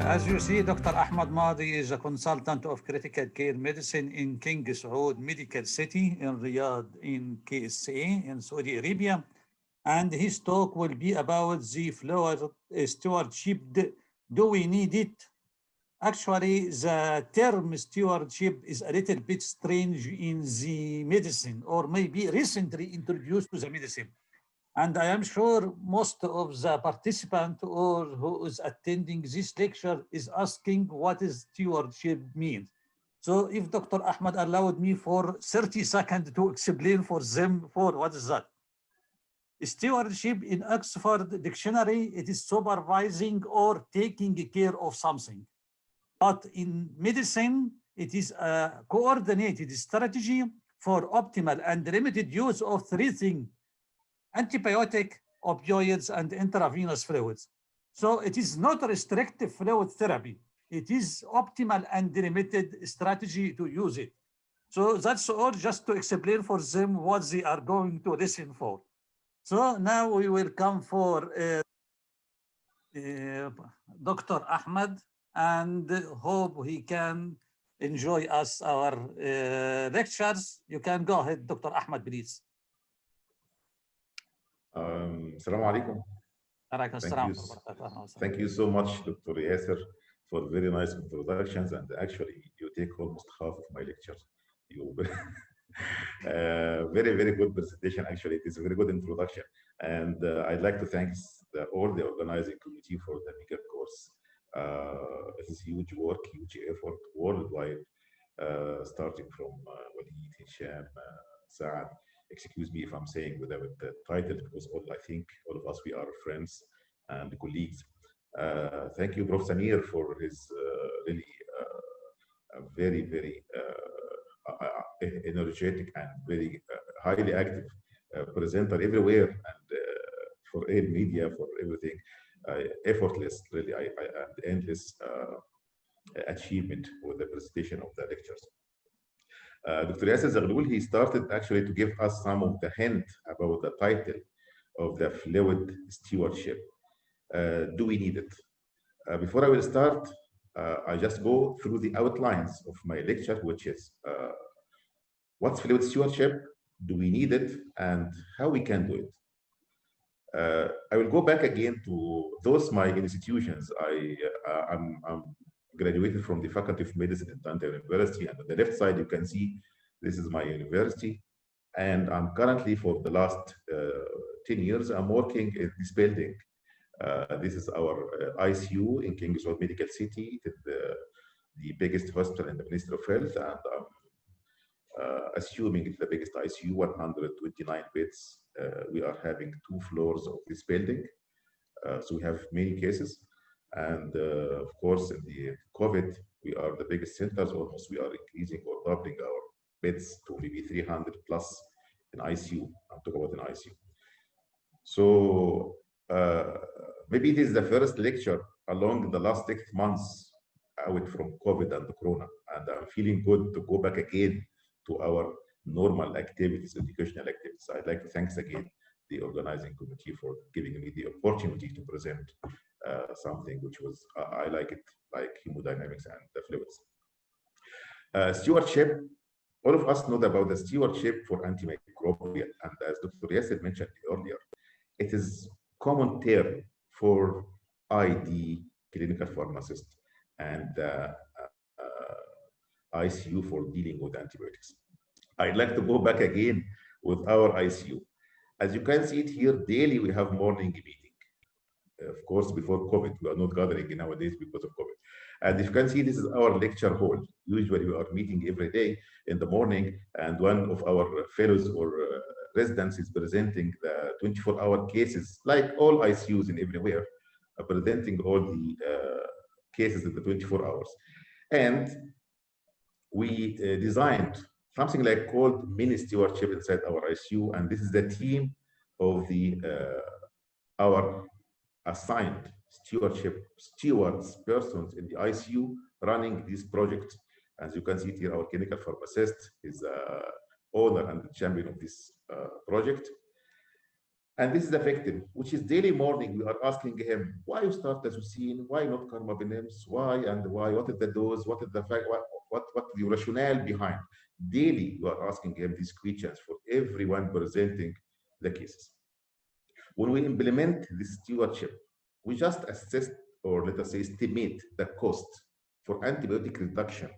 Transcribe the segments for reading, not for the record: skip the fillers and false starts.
As you see, Dr. Ahmed Mady is a consultant of critical care medicine in King Saud Medical City in Riyadh in KSA in Saudi Arabia. And his talk will be about the fluid stewardship. Do we need it? Actually, the term stewardship is a little bit strange in the medicine, or maybe recently introduced to the medicine. And I am sure most of the participant or who is attending this lecture is asking what is stewardship means. So if Dr. Ahmed allowed me for 30 seconds to explain for them for what is that. Stewardship in Oxford Dictionary, it is supervising or taking care of something. But in medicine, it is a coordinated strategy for optimal and limited use of three things: antibiotic, opioids, and intravenous fluids. So it is not restrictive fluid therapy. It is optimal and limited strategy to use it. So that's all, just to explain for them what they are going to listen for. So now we will come for Dr. Ahmed, and hope he can enjoy us our lectures. You can go ahead, Dr. Ahmed, please. Assalamu alaikum. Thank you so much, Dr. Yasser, for very nice introductions. And actually, you take almost half of my lecture. You very, very good presentation. Actually, it is a very good introduction. And I'd like to thank all the organizing committee for the bigger course. It is huge work, huge effort worldwide, starting from Walid, Hisham, Saud. Excuse me if I'm saying without the title, because I think all of us, we are friends and colleagues. Thank you, Prof. Samir, for his really very, very energetic and very highly active presenter everywhere, and for aid media, for everything, effortless, really, and endless achievement with the presentation of the lectures. Dr. Yasser Zaghloul, he started actually to give us some of the hint about the title of the fluid stewardship. Do we need it? Before I will start, I just go through the outlines of my lecture, which is what's fluid stewardship, do we need it, and how we can do it. I will go back again to those my institutions. I'm graduated from the Faculty of Medicine in Tanta University, and on the left side you can see this is my university, and I'm currently, for the last 10 years, I'm working in this building. This is our ICU in King Saud Medical City, the biggest hospital in the Ministry of Health, and I'm assuming it's the biggest ICU, 129 beds. We are having 2 floors of this building, so we have many cases. And of course, in the COVID, we are the biggest centers. Almost we are increasing or doubling our beds to maybe 300 plus in ICU. I'm talking about in ICU. So maybe this is the first lecture along the last 6 months out from COVID and the Corona. And I'm feeling good to go back again to our normal activities, educational activities. I'd like to thank again the organizing committee for giving me the opportunity to present something which was, I like it, like hemodynamics and the fluids. Stewardship, all of us know about the stewardship for antimicrobial, and as Dr. Yasser mentioned earlier, it is common term for ID, clinical pharmacist, and ICU for dealing with antibiotics. I'd like to go back again with our ICU. As you can see it here, daily we have morning meeting. Of course, before COVID, we are not gathering nowadays because of COVID. And if you can see, this is our lecture hall. Usually we are meeting every day in the morning, and one of our fellows or residents is presenting the 24-hour cases, like all ICUs in everywhere, presenting all the cases in the 24 hours. And we designed something like called mini-stewardship inside our ICU, and this is the team of the our assigned stewards persons in the ICU running this project. As you can see here, our clinical pharmacist is owner and champion of this project. And this is the victim, which is daily morning. We are asking him, why you start azocine? Why not carbamazepine? Why and why? What is the dose? What is the fact? What the rationale behind? Daily, we are asking him these questions for everyone presenting the cases. When we implement this stewardship, we just assess, or let us say estimate, the cost for antibiotic reduction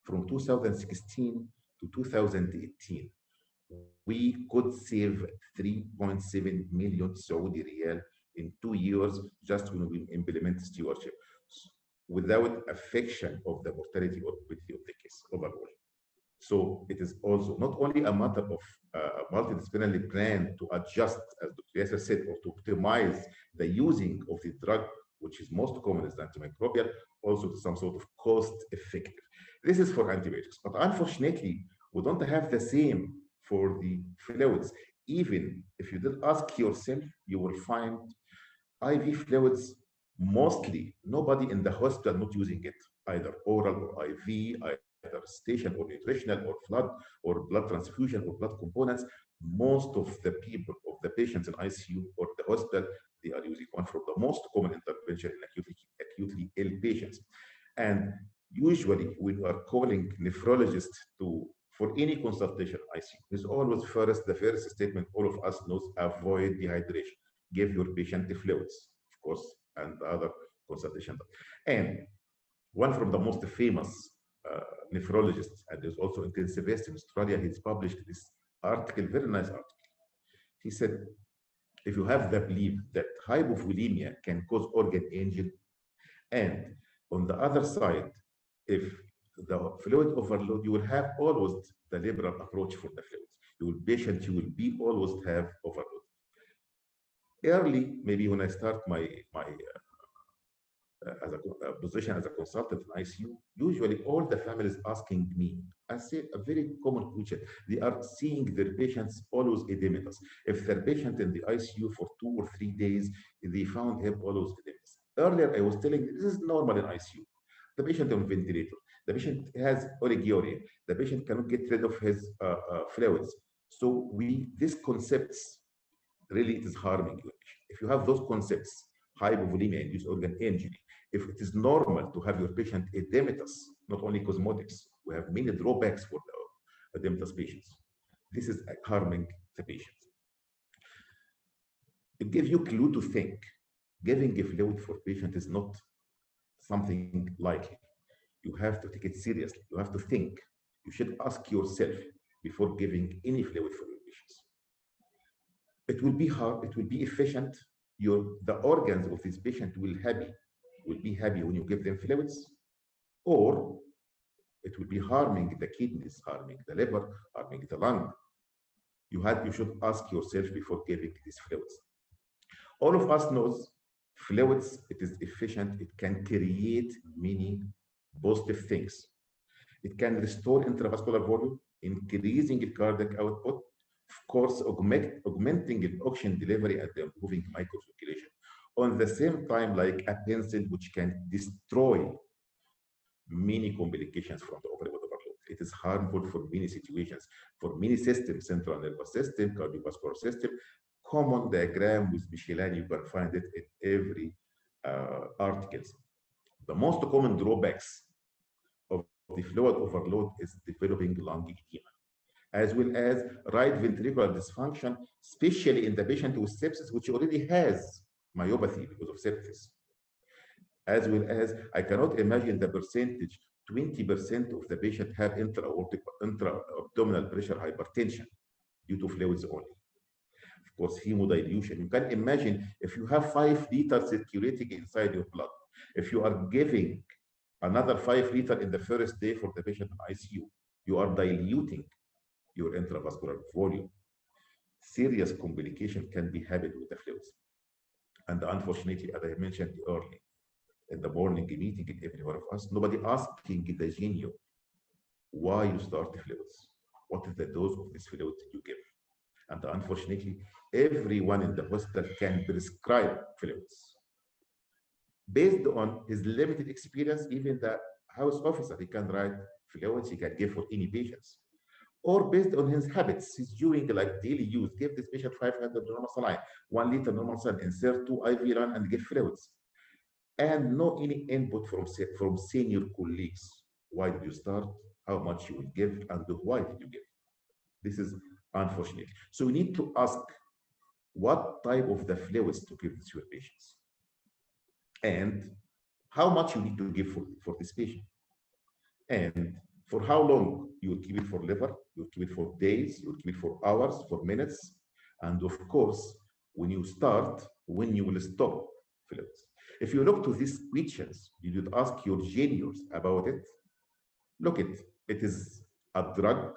from 2016 to 2018. We could save 3.7 million Saudi riyal in 2 years just when we implement stewardship without affection of the mortality or morbidity of the case overall. So it is also not only a matter of multidisciplinary plan to adjust, as Dr. Yasser said, or to optimize the using of the drug, which is most common as antimicrobial, also to some sort of cost effective. This is for antibiotics, but unfortunately, we don't have the same for the fluids. Even if you did ask yourself, you will find IV fluids, mostly nobody in the hospital not using it, either oral or IV, either station or nutritional or blood transfusion or blood components. Most of the people, of the patients in ICU or the hospital, they are using one from the most common intervention in acutely ill patients. And usually when we are calling nephrologists for any consultation ICU, is always the first statement all of us knows: avoid dehydration, give your patient the fluids, of course, and the other consultation. And one from the most famous nephrologists, and is also intensivist in Australia, he's published this article, very nice article. He said, if you have the belief that hypovolemia can cause organ injury, and on the other side, if the fluid overload, you will have always the liberal approach for the fluids. You will be always have overload. Early, maybe when I start my as a position as a consultant in ICU, usually all the families asking me, I say a very common question. They are seeing their patients always edematous. If their patient in the ICU for 2 or 3 days, they found him always edematous. Earlier, I was telling this is normal in ICU. The patient on ventilator, the patient has oliguria, the patient cannot get rid of his fluids. So these concepts, really it is harming you. If you have those concepts, hypovolemia, induced organ injury, if it is normal to have your patient edematous, not only cosmetics, we have many drawbacks for the edematous patients. This is harming the patient. It gives you a clue to think. Giving a fluid for patient is not something likely. You have to take it seriously. You have to think. You should ask yourself before giving any fluid for your patients. It will be hard, it will be efficient. The organs of this patient will be happy when you give them fluids, or it will be harming the kidneys, harming the liver, harming the lung. You should ask yourself before giving these fluids. All of us knows fluids, it is efficient, it can create many positive things. It can restore intravascular volume, increasing the cardiac output, of course, augmenting the oxygen delivery and improving microcirculation. On the same time, like a pencil, which can destroy many complications from the opioid overload. It is harmful for many situations, for many systems, central nervous system, cardiovascular system. Common diagram with Michelin, you can find it in every articles. The most common drawbacks of the fluid overload is developing lung edema, as well as right ventricular dysfunction, especially in the patient with sepsis, which already has myopathy because of sepsis. As well as, I cannot imagine the percentage, 20% of the patient have intra-abdominal pressure hypertension due to fluids only. Of course, hemodilution. You can imagine if you have 5 liters circulating inside your blood, if you are giving another 5 liters in the first day for the patient in ICU, you are diluting your intravascular volume. Serious complication can be happened with the fluids. And unfortunately, as I mentioned earlier, in the morning meeting in every one of us, nobody asking the genio why you start the fluids. What is the dose of this fluid you give? And unfortunately, everyone in the hospital can prescribe fluids. Based on his limited experience, even the house officer, he can write fluids he can give for any patients. or based on his habits. He's doing like daily use. Give this patient 500 normal saline, 1 liter normal saline, insert 2 IV line, and give fluids. And no any input from senior colleagues. Why did you start? How much you will give, and why did you give? This is unfortunate. So we need to ask what type of the fluids to give to your patients, and how much you need to give for this patient, and for how long you will keep it for liver, you will keep it for days, you will keep it for hours, for minutes, and of course, when you start, when you will stop fluids. If you look to these questions, you would ask your juniors about it. Look it is a drug,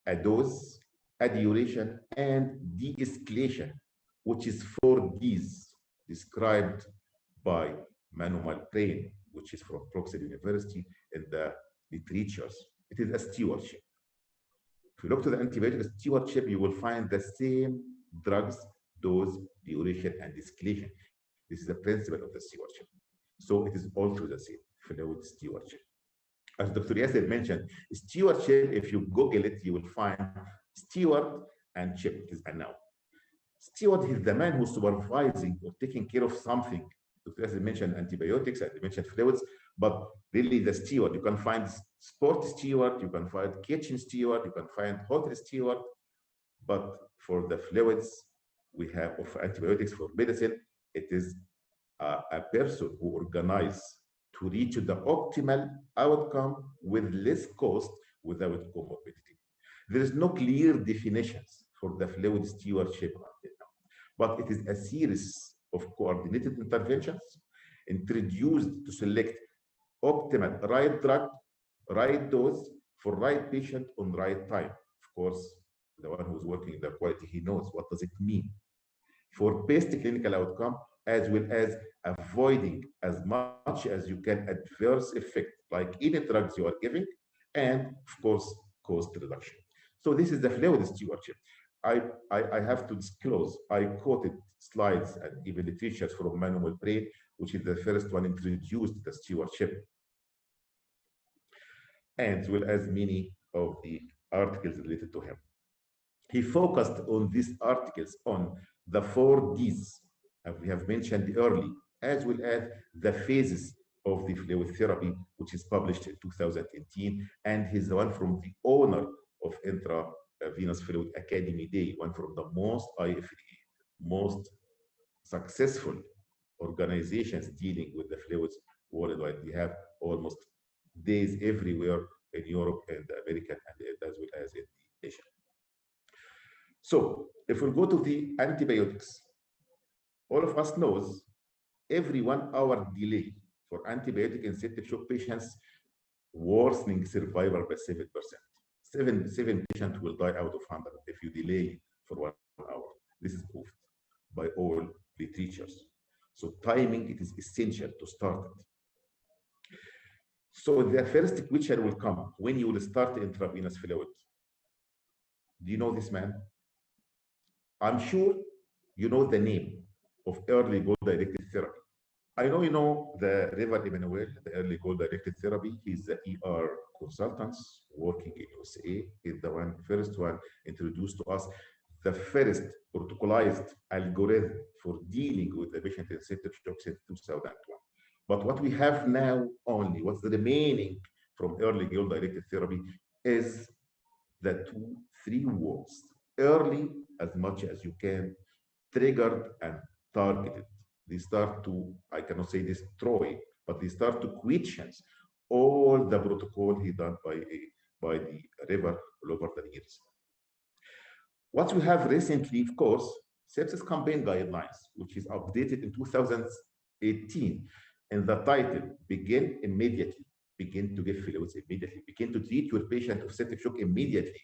a dose, a duration, and de-escalation, which is 4 Ds described by Manuel Brain, which is from Proxy University in the literatures. It is a stewardship. If you look to the antibiotic stewardship, you will find the same drugs, dose, duration, and escalation. This is the principle of the stewardship. So it is also the same, fluid stewardship. As Dr. Yasser mentioned, stewardship, if you Google it, you will find steward and chip. It is a noun. Steward is the man who's supervising or taking care of something. Dr. Yasser mentioned antibiotics, and mentioned fluids, but really the steward, you can find sport steward, you can find kitchen steward, you can find hotel steward, but for the fluids, we have of antibiotics for medicine, it is a person who organizes to reach the optimal outcome with less cost without comorbidity. There is no clear definitions for the fluid stewardship until now, but it is a series of coordinated interventions introduced to select optimal right drug, right dose for right patient on right time. Of course, the one who's working in the quality, he knows what does it mean for best clinical outcome, as well as avoiding as much as you can adverse effect, like any drugs you are giving, and of course, cost reduction. So this is the fluid stewardship. I have to disclose, I quoted slides and even literatures from Manuel Brain, which is the first one introduced the stewardship, and as well as many of the articles related to him. He focused on these articles on the 4 Ds, as we have mentioned early, as well as the phases of the fluid therapy, which is published in 2018, and he's the one from the owner of Intravenous Fluid Academy Day, one from the most IFDA, most successful organizations dealing with the fluids worldwide. We have almost days everywhere in Europe and America, and as well as in Asia. So if we go to the antibiotics, all of us knows every 1 hour delay for antibiotic in septic shock patients worsening survival by 7%. Seven patients will die out of 100 if you delay for 1 hour. This is proved by all literatures. So timing, it is essential to start it. So the first question will come when you will start intravenous fluid. Do you know this man? I'm sure you know the name of early goal-directed therapy. I know you know the River Emmanuel, the early goal-directed therapy. He's the ER consultant working in USA. He's the first one introduced to us the first protocolized algorithm for dealing with the patient in septic shock since 2001. But what we have now only, what's the remaining from early goal-directed therapy is the 3 words: early as much as you can, triggered and targeted. They start to, I cannot say destroy, but they start to question all the protocol he done by the River all over the years. What we have recently, of course, sepsis campaign guidelines, which is updated in 2018, and the title, begin immediately, begin to give fluids immediately, begin to treat your patient of septic shock immediately.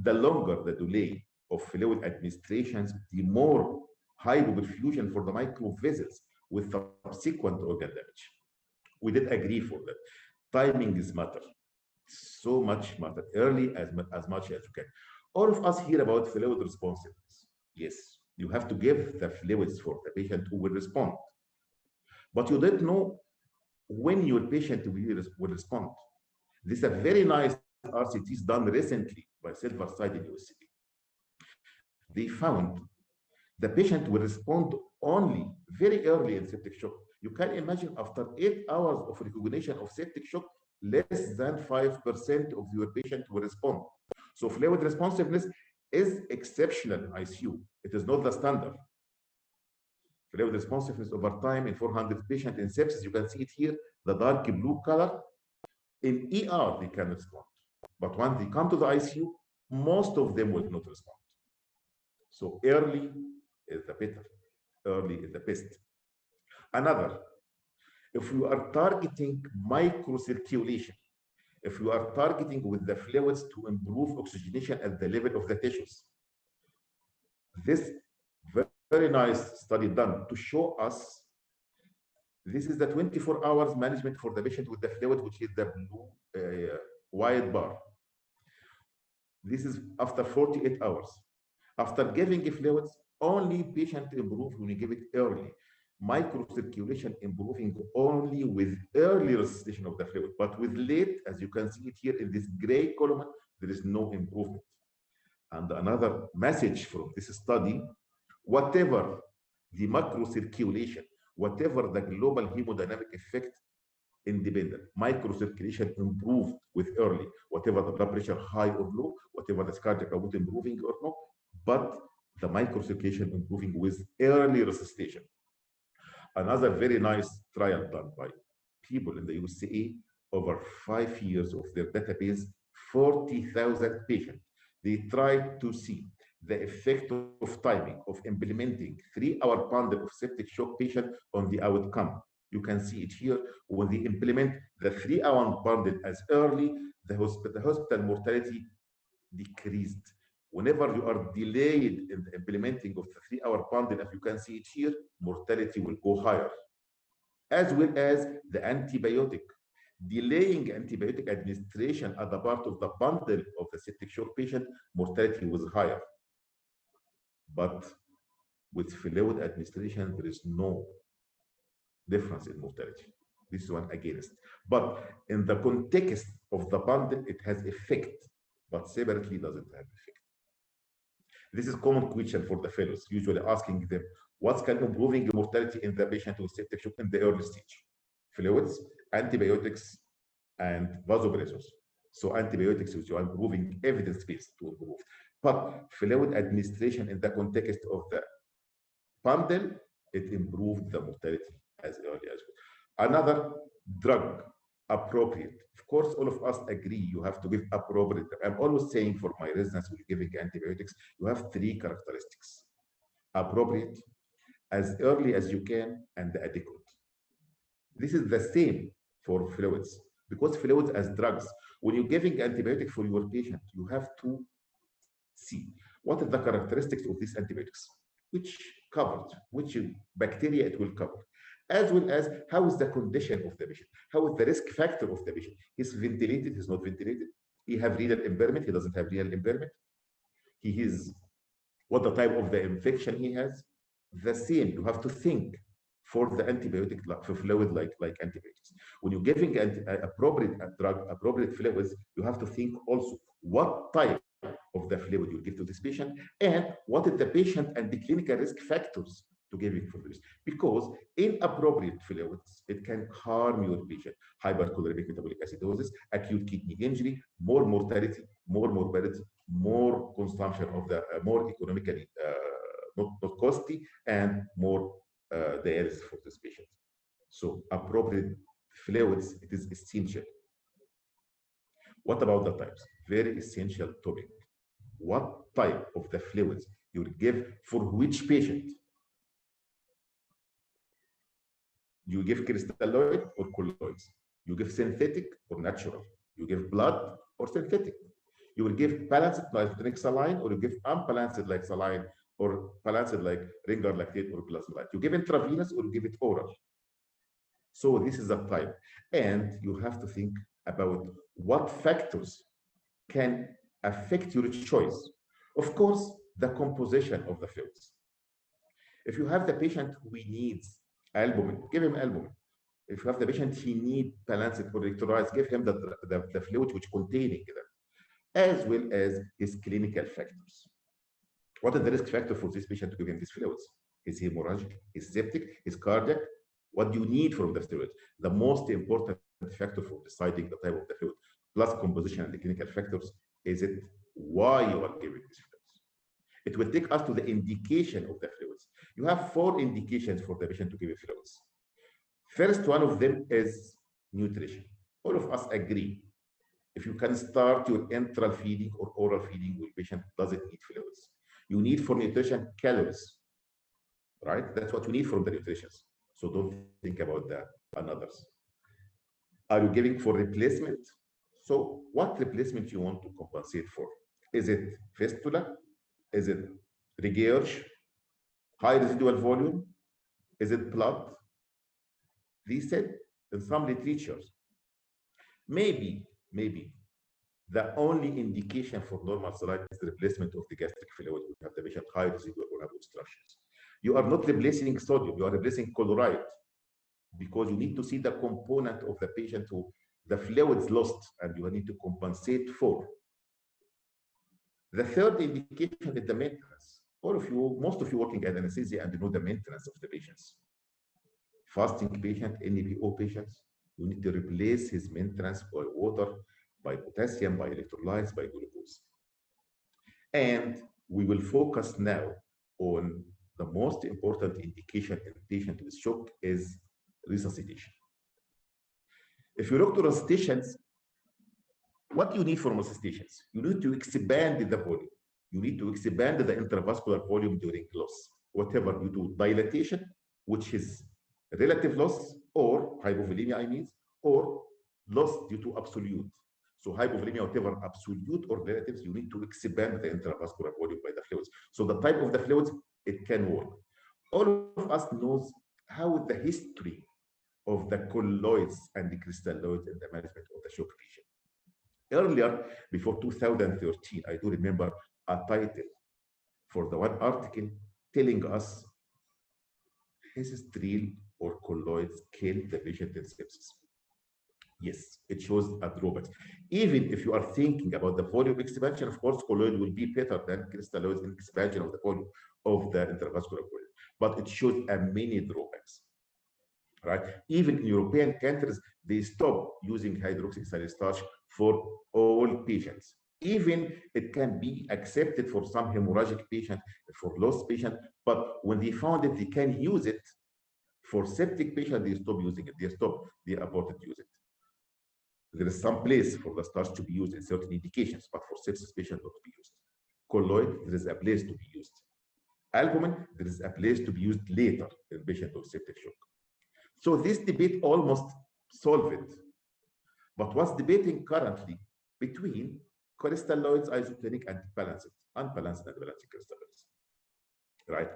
The longer the delay of fluid administrations, the more hypoperfusion for the microvessels with subsequent organ damage. We did agree for that. Timing is matter. So much matter. Early as much as you can. All of us hear about fluid responsiveness. Yes, you have to give the fluids for the patient who will respond. But you don't know when your patient will respond. This is a very nice RCTs done recently by Silversides in USA. They found the patient will respond only very early in septic shock. You can imagine after 8 hours of recognition of septic shock, less than 5% of your patient will respond. So fluid responsiveness is exceptional in ICU. It is not the standard. Fluid responsiveness over time in 400 patients in sepsis, you can see it here, the dark blue color. In ER, they can respond. But when they come to the ICU, most of them will not respond. So early is the better. Early is the best. Another, if you are targeting microcirculation, if you are targeting with the fluids to improve oxygenation at the level of the tissues, this very nice study done to show us this is the 24 hours management for the patient with the fluid, which is the blue wide bar. This is after 48 hours. After giving fluids, only patient improve when you give it early. Microcirculation improving only with early resuscitation of the fluid, but with late, as you can see it here in this gray column, there is no improvement. And another message from this study, whatever the macrocirculation, whatever the global hemodynamic effect, independent. Microcirculation improved with early, whatever the blood pressure high or low, whatever the cardiac output improving or no, but the microcirculation improving with early resuscitation. Another very nice trial done by people in the USA over 5 years of their database, 40,000 patients. They tried to see the effect of timing of implementing 3-hour bundle of septic shock patient on the outcome. You can see it here. When they implement the 3-hour bundle as early, the hospital mortality decreased. Whenever you are delayed in the implementing of the 3-hour bundle, as you can see it here, mortality will go higher. As well as the antibiotic. Delaying antibiotic administration as a part of the bundle of the septic shock patient, mortality was higher. But with fluid administration, there is no difference in mortality. This is one against. But in the context of the bundle, it has effect, but separately doesn't have effect. This is a common question for the fellows, usually asking them, what's kind of improving mortality in the patient with septic shock in the early stage? Fluids, antibiotics, and vasopressors. So antibiotics, which are improving evidence-based to improve. But fluid administration in the context of the bundle, it improved the mortality as early as well. Another drug, appropriate. Of course, all of us agree you have to give appropriate. I'm always saying for my residents when giving antibiotics, you have 3 characteristics. Appropriate, as early as you can, and adequate. This is the same for fluids, because fluids as drugs, when you're giving antibiotic for your patient, you have to see what are the characteristics of these antibiotics, which covered, which bacteria it will cover, as well as how is the condition of the patient, how is the risk factor of the patient. He's ventilated, he's not ventilated, he have renal impairment, he doesn't have renal impairment, he is, what the type of the infection he has. The same, you have to think for the antibiotic, for fluid like antibiotics. When you're giving appropriate drug, appropriate fluids, you have to think also what type of the fluid you give to this patient, and what is the patient and the clinical risk factors to giving for this. Because inappropriate fluids, it can harm your patient. Hypercholemic metabolic acidosis, acute kidney injury, more mortality, more morbidity, more consumption of the more economically not costly, and more dialysis for this patient. So appropriate fluids, it is essential. What about the types? Very essential topic. What type of the fluids you will give for which patient? You give crystalloid or colloids? You give synthetic or natural? You give blood or synthetic? You will give balanced like saline, or you give unbalanced like saline, or balanced like Ringer lactate or plasmolite. You give intravenous or you give it oral. So this is the type. And you have to think about what factors can affect your choice. Of course, the composition of the fluids. If you have the patient who needs albumin, give him albumin. If you have the patient he needs balanced or electrolytes, give him the fluid which containing that. as well as his clinical factors. What is the risk factor for this patient to give him these fluids? Is he hemorrhagic? Is septic? Is cardiac? What do you need from the fluid? The most important factor for deciding the type of the fluid, plus composition and the clinical factors, is it why you are giving these fluids. It will take us to the indication of the fluids. You have 4 indications for the patient to give fluids. First one of them is nutrition. All of us agree. If you can start your enteral feeding or oral feeding, your patient doesn't need fluids. You need for nutrition calories, right? That's what you need from the nutrition. So don't think about that and others. Are you giving for replacement? So what replacement you want to compensate for? Is it fistula? Is it regurg? High residual volume? Is it blood? These said in some literatures, maybe the only indication for normal saline is the replacement of the gastric fluid. We have the patient high residual or have obstructions. You are not replacing sodium, you are replacing chloride, because you need to see the component of the patient who the fluids lost and you need to compensate for. The third indication is the maintenance. All of you, most of you working at anesthesia and you know the maintenance of the patients. Fasting patient, NPO patients, you need to replace his maintenance by water, by potassium, by electrolytes, by glucose. And we will focus now on the most important indication in patient with shock is resuscitation. If you look to resuscitations, what do you need for resuscitations? You need to expand the volume. You need to expand the intravascular volume during loss, whatever you do, dilatation, which is relative loss, or hypovolemia, I mean, or loss due to absolute. So hypovolemia, whatever absolute or relatives, you need to expand the intravascular volume by the fluids. So the type of the fluids, it can work. All of us knows how the history of the colloids and the crystalloids in the management of the shock patient. Earlier, before 2013, I do remember a title for the one article telling us history or colloids kill the patient in sepsis. Yes, it shows a drawback. Even if you are thinking about the volume expansion, of course, colloid will be better than crystalloids in expansion of the volume of the intravascular volume, but it shows a many drawbacks. Right? Even in European countries, they stop using hydroxysilane starch for all patients. Even it can be accepted for some hemorrhagic patient, for lost patient, but when they found that they can use it for septic patient, they stop using it. They aborted use it. There is some place for the starch to be used in certain indications, but for sepsis patient not to be used. Colloid, there is a place to be used. Albumin, there is a place to be used later in patient with septic shock. So this debate almost solved it. But what's debating currently between crystalloids, isoclinic, and unbalanced and balanced crystalloids, right?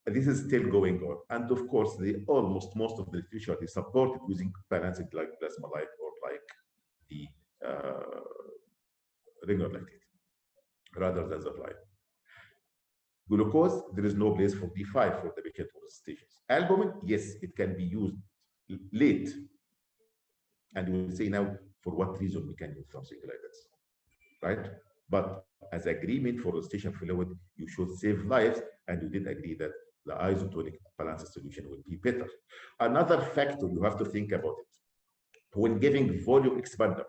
And this is still going on. And of course, most of the literature is supported using balanced like plasma-like or like the ringer lactate rather than the fly. Glucose, there is no place for D5 for the patient resuscitations. Albumin, yes, it can be used late. And we'll say now for what reason we can use something like this, right? But as agreement for resuscitation fluid, you should save lives, and we did agree that the isotonic balanced solution will be better. Another factor you have to think about it when giving volume expander.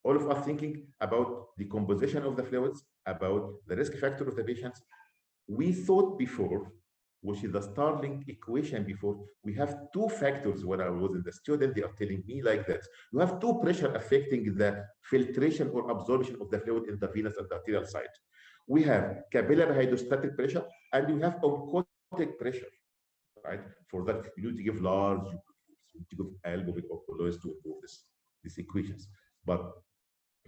All of us thinking about the composition of the fluids, about the risk factor of the patients. We thought before, which is the Starling equation before, we have 2 factors. When I was in the student, they are telling me like that. You have 2 pressure affecting the filtration or absorption of the fluid in the venous and the arterial side. We have capillary hydrostatic pressure and we have oncotic pressure, right? For that, you need to give large, you need to give albumin or colloids to improve these equations. But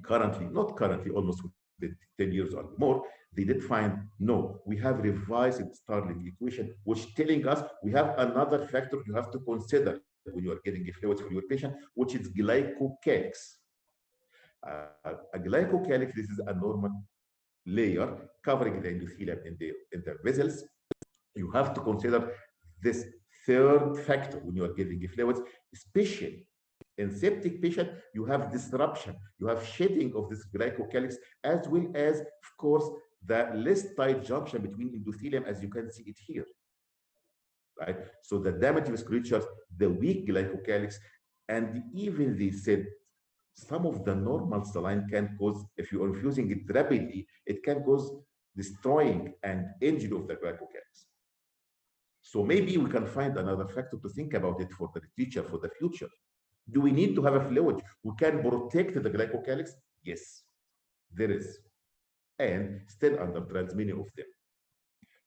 currently, not currently, almost 10 years or more, they did find, no, we have revised the Starling equation, which telling us we have another factor you have to consider when you are getting a fluids for your patient, which is glycocalyx. A glycocalyx, this is a normal layer covering the endothelium in the vessels. You have to consider this third factor when you are giving fluids, especially In septic patient, you have disruption, you have shedding of this glycocalyx, as well as, of course, the less tight junction between endothelium, as you can see it here. Right? So the damaged vasculature, the weak glycocalyx, and even they said some of the normal saline can cause, if you are infusing it rapidly, it can cause destroying and injury of the glycocalyx. So maybe we can find another factor to think about it for the future, for the future. Do we need to have a fluid who can protect the glycocalyx? Yes, there is. And still under trials, many of them.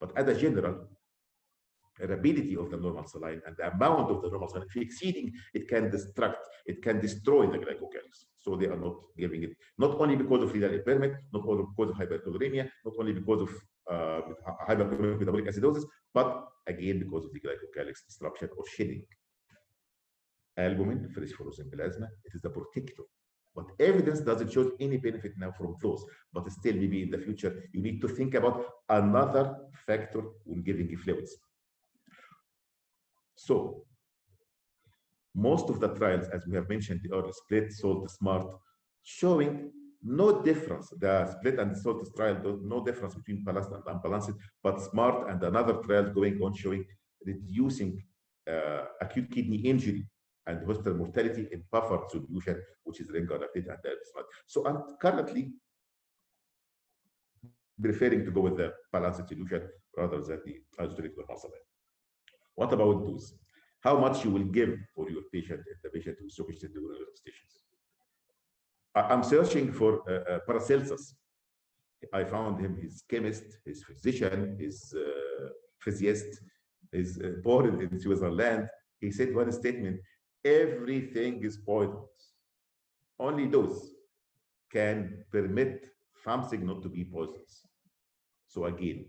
But as a general, rapidity of the normal saline and the amount of the normal saline, if exceeding, it can destruct, it can destroy the glycocalyx. So they are not giving it, not only because of renal impairment, not only because of hypercholesterolemia, not only because of hypercholemic metabolic acidosis, but again because of the glycocalyx disruption or shedding. Albumin, fresh fluorescent plasma, it is a protector. But evidence doesn't show any benefit now from those. But still, maybe in the future, you need to think about another factor when giving fluids. So, most of the trials, as we have mentioned earlier, split, salt, smart, showing no difference. The split and salt trial, no difference between balanced and unbalanced, but smart and another trial going on showing reducing acute kidney injury and hospital mortality in buffered solution, which is ring-directed and smart. So I'm currently preferring to go with the balanced solution rather than the isolated normal saline. What about dose? How much you will give for your patient if the patient who is sufficient to do stations? I'm searching for Paracelsus. I found him, his chemist, his physician, his physicist, is born in Switzerland. He said one statement: everything is poisonous. Only those can permit something not to be poisonous. So again,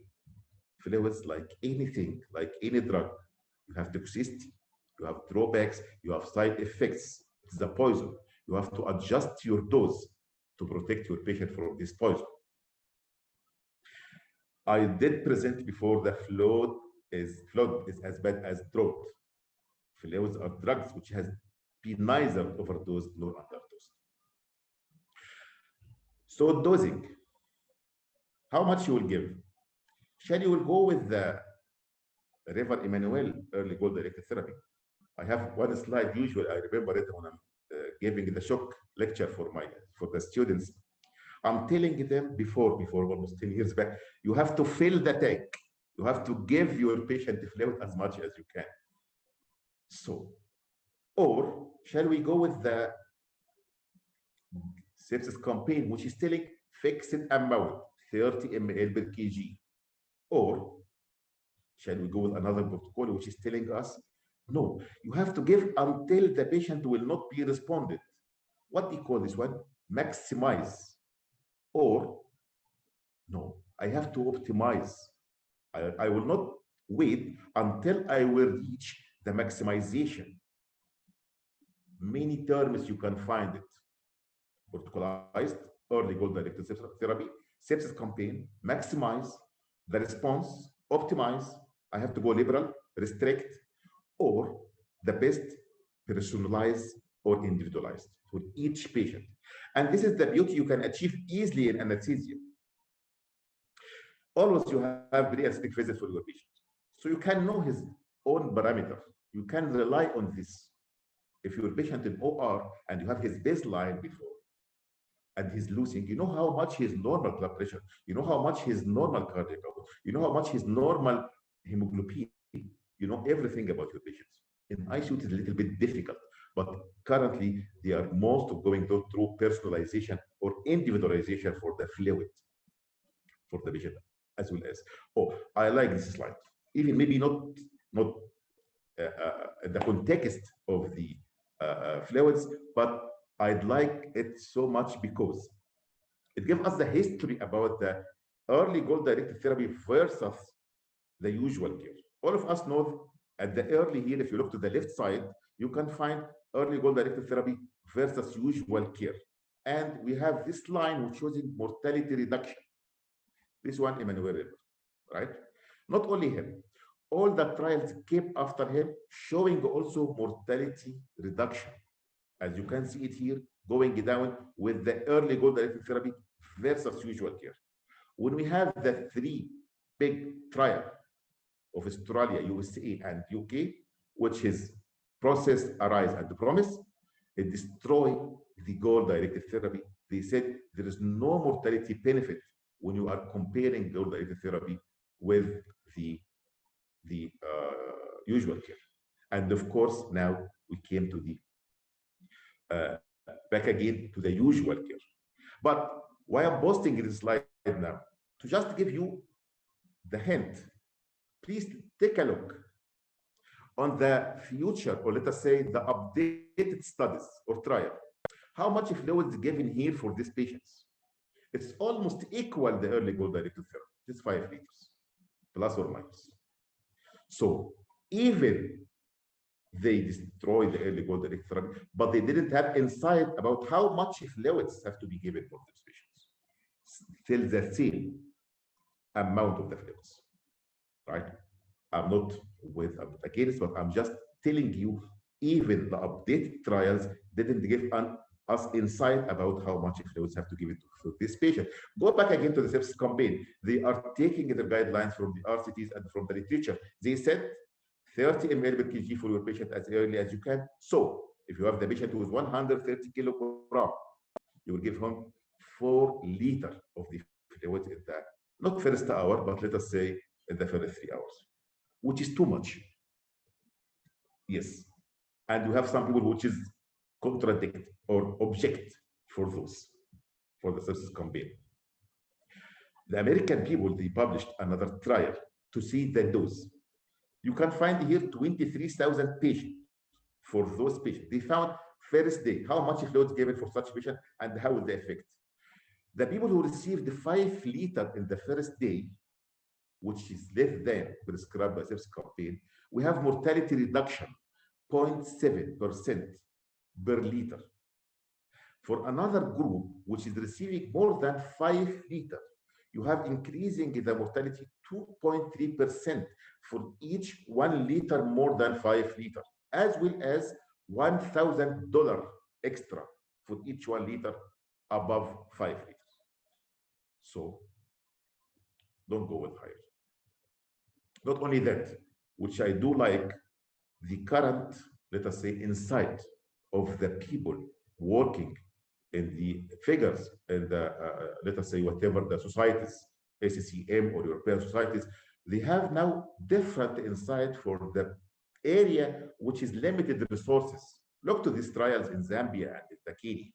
fluids, like anything, like any drug, you have toxicity, you have drawbacks, you have side effects. It's a poison. You have to adjust your dose to protect your patient from this poison. I did present before the flood is as bad as drought. Fluids are drugs which has been neither overdosed nor underdosed. So dosing, how much you will give? Shall you will go with the River Emmanuel early goal directed therapy? I have one slide, usually I remember it when I'm giving the shock lecture for the students. I'm telling them before almost 10 years back, you have to fill the tank. You have to give your patient the fluid as much as you can. So, or shall we go with the sepsis campaign, which is telling fixed amount, 30 ml per kg? Or shall we go with another protocol, which is telling us, no, you have to give until the patient will not be responded. What do you call this one? Maximize. Or, no, I have to optimize. I will not wait until I will reach the maximization. Many terms you can find it. Protocolized, early goal-directed therapy, sepsis campaign, maximize, the response, optimize, I have to go liberal, restrict, or the best personalized or individualized for each patient. And this is the beauty you can achieve easily in anesthesia. Always you have pre-anesthetic visit for your patient. So you can know his own parameter. You can rely on this. If your patient in OR and you have his baseline before, and he's losing, you know how much his normal blood pressure, you know how much his normal cardiac output, you know how much his normal hemoglobin, you know everything about your patients. In ICU, it is a little bit difficult, but currently they are most going through personalization or individualization for the fluid for the patient, as well as, oh, I like this slide. Even maybe not the context of the fluids, but I'd like it so much because it gives us the history about the early goal-directed therapy versus the usual care. All of us know at the early here, if you look to the left side, you can find early goal-directed therapy versus usual care. And we have this line which shows mortality reduction. This one, Emmanuel, right? Not only him, all the trials came after him showing also mortality reduction. as you can see it here, going down with the early goal-directed therapy versus usual care. When we have the three big trial of Australia, USA, and UK, which is Process, Arise, and Promise, it destroyed the goal-directed therapy. They said there is no mortality benefit when you are comparing goal-directed therapy with the usual care. And of course, now we came to the back again to the usual care. But why I'm posting this slide now? To just give you the hint, please take a look on the future, or let us say the updated studies or trial. How much fluid is given here for these patients? It's almost equal the early goal-directed therapy. It's 5 liters, plus or minus. So even they destroyed the early goal-directed therapy, but they didn't have insight about how much fluids have to be given for these patients. Still the same amount of the fluids, right? I'm not against, but I'm just telling you, even the updated trials didn't give us insight about how much fluids have to give it to this patient. Go back again to the sepsis campaign. They are taking the guidelines from the RCTs and from the literature. They said 30 ml per kg for your patient as early as you can. So if you have the patient who is 130 kilogram, you will give him 4 liters of the fluid in the, not first hour, but let us say in the first 3 hours, which is too much. Yes. And you have some people which is contradict or object for those, for the sepsis campaign. The American people, they published another trial to see the dose. You can find here 23,000 patients. For those patients, they found first day how much fluid given for such patient and how the effect. The people who received 5 liters in the first day, which is less than prescribed by sepsis campaign, we have mortality reduction 0.7% per liter. For another group, which is receiving more than 5 liters, you have increasing the mortality 2.3% for each 1 liter more than 5 liters, as well as $1,000 extra for each 1 liter above 5 liters. So don't go with higher. Not only that, which I do like, the current, let us say, insight of the people working in the figures and the, let us say, whatever the societies, FCCM or European societies, they have now different insight for the area which is limited resources. Look to these trials in Zambia and in Kenya.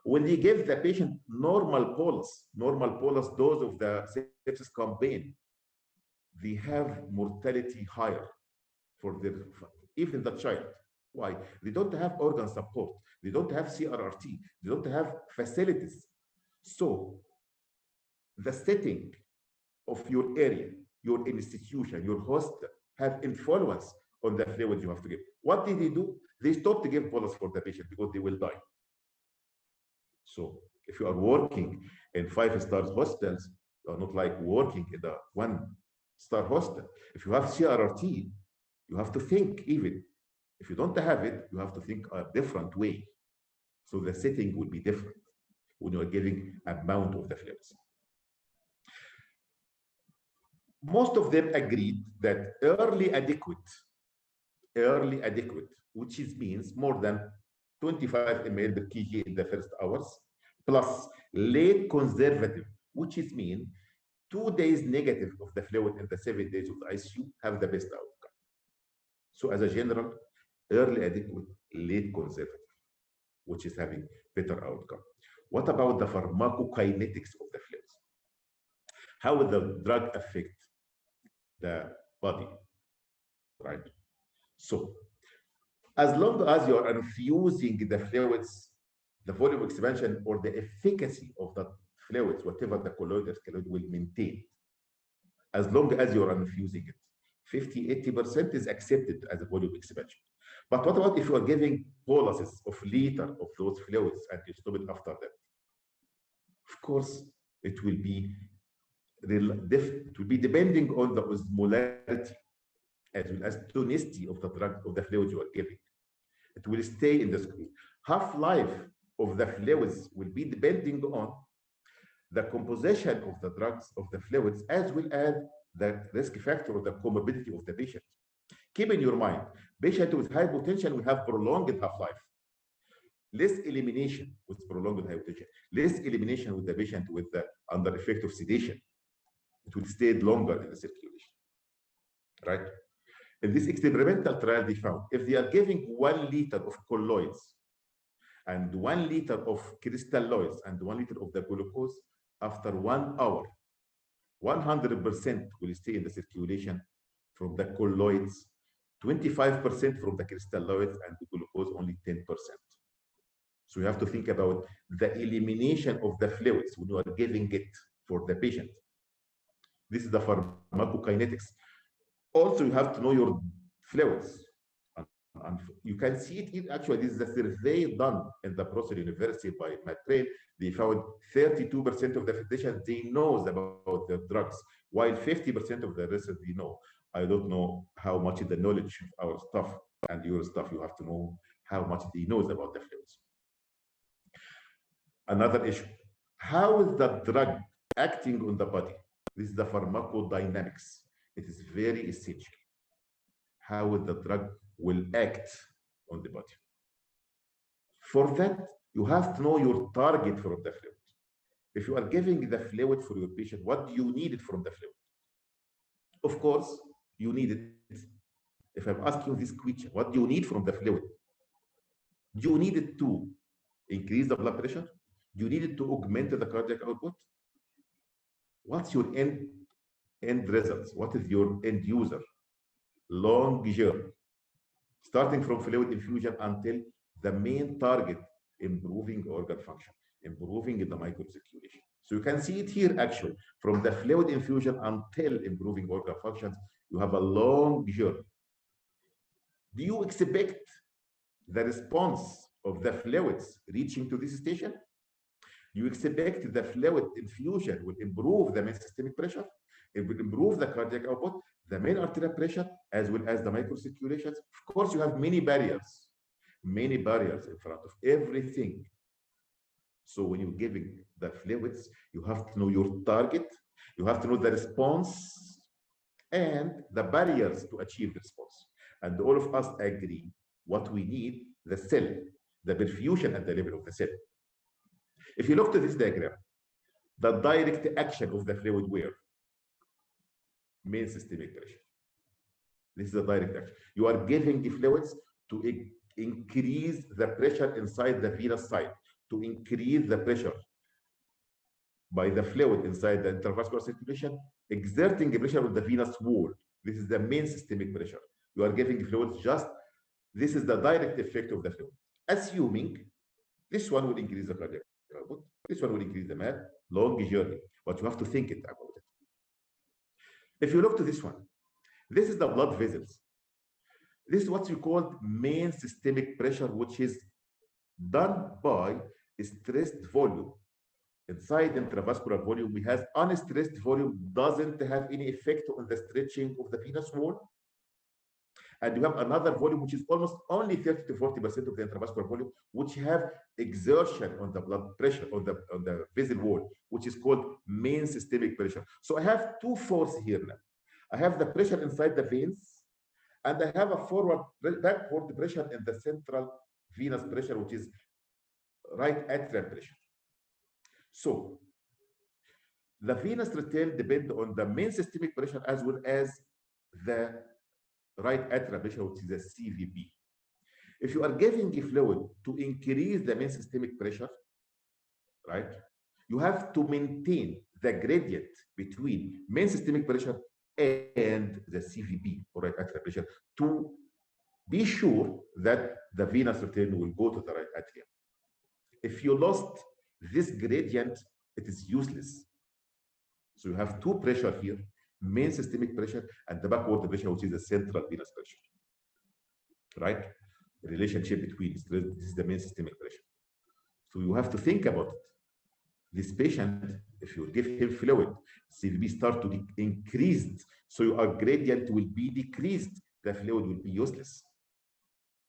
When they give the patient normal bolus dose of the sepsis campaign, they have mortality higher for their, even the child. Why? They don't have organ support. They don't have CRRT. They don't have facilities. So the setting of your area, your institution, your hospital have influence on the fluids you have to give. What did they do? They stopped to give bolus for the patient because they will die. So if you are working in 5-star hospitals, you are not like working in a 1-star hospital. If you have CRRT, you have to think even. If you don't have it, you have to think a different way. So the setting will be different when you are giving amount of the fluids. Most of them agreed that early adequate, which means more than 25 ml per kg in the first hours, plus late conservative, which means 2 days negative of the fluid in the 7 days of the ICU, have the best outcome. So as a general, early adequate, late conservative, which is having better outcome. What about the pharmacokinetics of the fluids? How will the drug affect the body, right? So as long as you are infusing the fluids, the volume expansion or the efficacy of the fluids, whatever the colloidal will maintain, as long as you are infusing it. 50–80% is accepted as a volume expansion. But what about if you are giving boluses of liter of those fluids and you stop it after that? Of course, it will be depending on the osmolarity as well as tonicity of the drug, of the fluid you are giving. It will stay in the screen. Half-life of the fluids will be depending on the composition of the drugs, of the fluids, as well as the risk factor or the comorbidity of the patient. Keep in your mind, patient with hypotension will have prolonged half-life. Less elimination with prolonged hypotension, less elimination with the patient with the under effect of sedation. It will stay longer in the circulation, right? In this experimental trial, they found if they are giving 1 liter of colloids and 1 liter of crystalloids and 1 liter of the glucose, after 1 hour, 100% will stay in the circulation from the colloids, 25% from the crystalloids, and the glucose only 10%. So you have to think about the elimination of the fluids when you are giving it for the patient. This is the pharmacokinetics. Also, you have to know your fluids. And you can see it here. Actually, this is a survey done in the Prof University by McCrae. They found 32% of the physicians, they knows about the drugs, while 50% of the rest they know. I don't know how much the knowledge of our stuff and your stuff, you have to know how much they knows about the fluids. Another issue, how is the drug acting on the body? This is the pharmacodynamics. It is very essential. How the drug will act on the body. For that, you have to know your target from the fluid. If you are giving the fluid for your patient, what do you need it from the fluid? Of course, you need it. If I'm asking you this question, what do you need from the fluid? Do you need it to increase the blood pressure? Do you need it to augment the cardiac output? What's your end results? What is your end user? Long journey, starting from fluid infusion until the main target, improving organ function, improving the microcirculation. So you can see it here actually, from the fluid infusion until improving organ functions, you have a long journey. Do you expect the response of the fluids reaching to this station? You expect the fluid infusion will improve the main systemic pressure, it will improve the cardiac output, the main arterial pressure, as well as the microcirculations. Of course, you have many barriers in front of everything. So when you're giving the fluids, you have to know your target, you have to know the response, and the barriers to achieve the response. And all of us agree what we need, the cell, the perfusion at the level of the cell. If you look to this diagram, the direct action of the fluid where? Main systemic pressure. This is the direct action. You are giving the fluids to increase the pressure inside the venous side, to increase the pressure by the fluid inside the intravascular circulation, exerting the pressure on the venous wall. This is the main systemic pressure. You are giving the fluids just, this is the direct effect of the fluid. Assuming this one will increase the cardiac output, this one will increase the MAD, long journey, but you have to think it about it. If you look to this one, this is the blood vessels. This is what you call main systemic pressure, which is done by stressed volume. Inside intravascular volume, we have unstressed volume, doesn't have any effect on the stretching of the venous wall. And you have another volume, which is almost only 30 to 40% of the intravascular volume, which have exertion on the blood pressure, on the vessel wall, which is called main systemic pressure. So I have two forces here now. I have the pressure inside the veins, and I have a backward pressure in the central venous pressure, which is right atrial pressure. So the venous return depend on the main systemic pressure as well as the right atrial pressure, which is a CVP. If you are giving a fluid to increase the main systemic pressure, right, you have to maintain the gradient between main systemic pressure and the CVP, or right atrial pressure, to be sure that the venous return will go to the right atrium. If you lost this gradient, it is useless. So you have two pressure here, main systemic pressure and the backward pressure, which is the central venous pressure, right? The relationship between this is the main systemic pressure. So you have to think about it. This patient, if you give him fluid, CVP start to increase, so your gradient will be decreased. The fluid will be useless.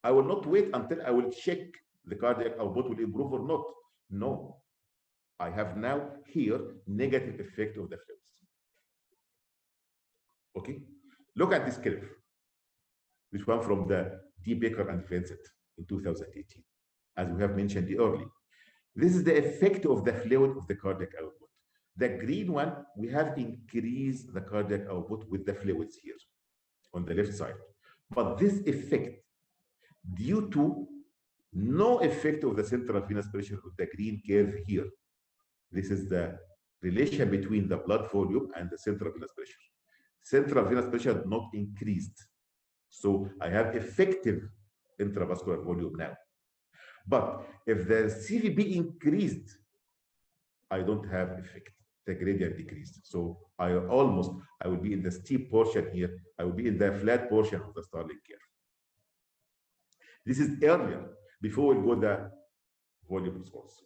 I will not wait until I will check the cardiac output will improve or not. No, I have now here negative effect of the fluids. Okay, look at this curve. This one from the D. Baker and Vincent in 2018, as we have mentioned earlier. This is the effect of the fluid of the cardiac output. The green one, we have increased the cardiac output with the fluids here on the left side. But this effect, due to no effect of the central venous pressure of the green curve here. This is the relation between the blood volume and the central venous pressure. Central venous pressure not increased. So I have effective intravascular volume now. But if the CVP increased, I don't have effect. The gradient decreased. So I will be in the steep portion here. I will be in the flat portion of the Starling curve. This is earlier, before we go the volume response.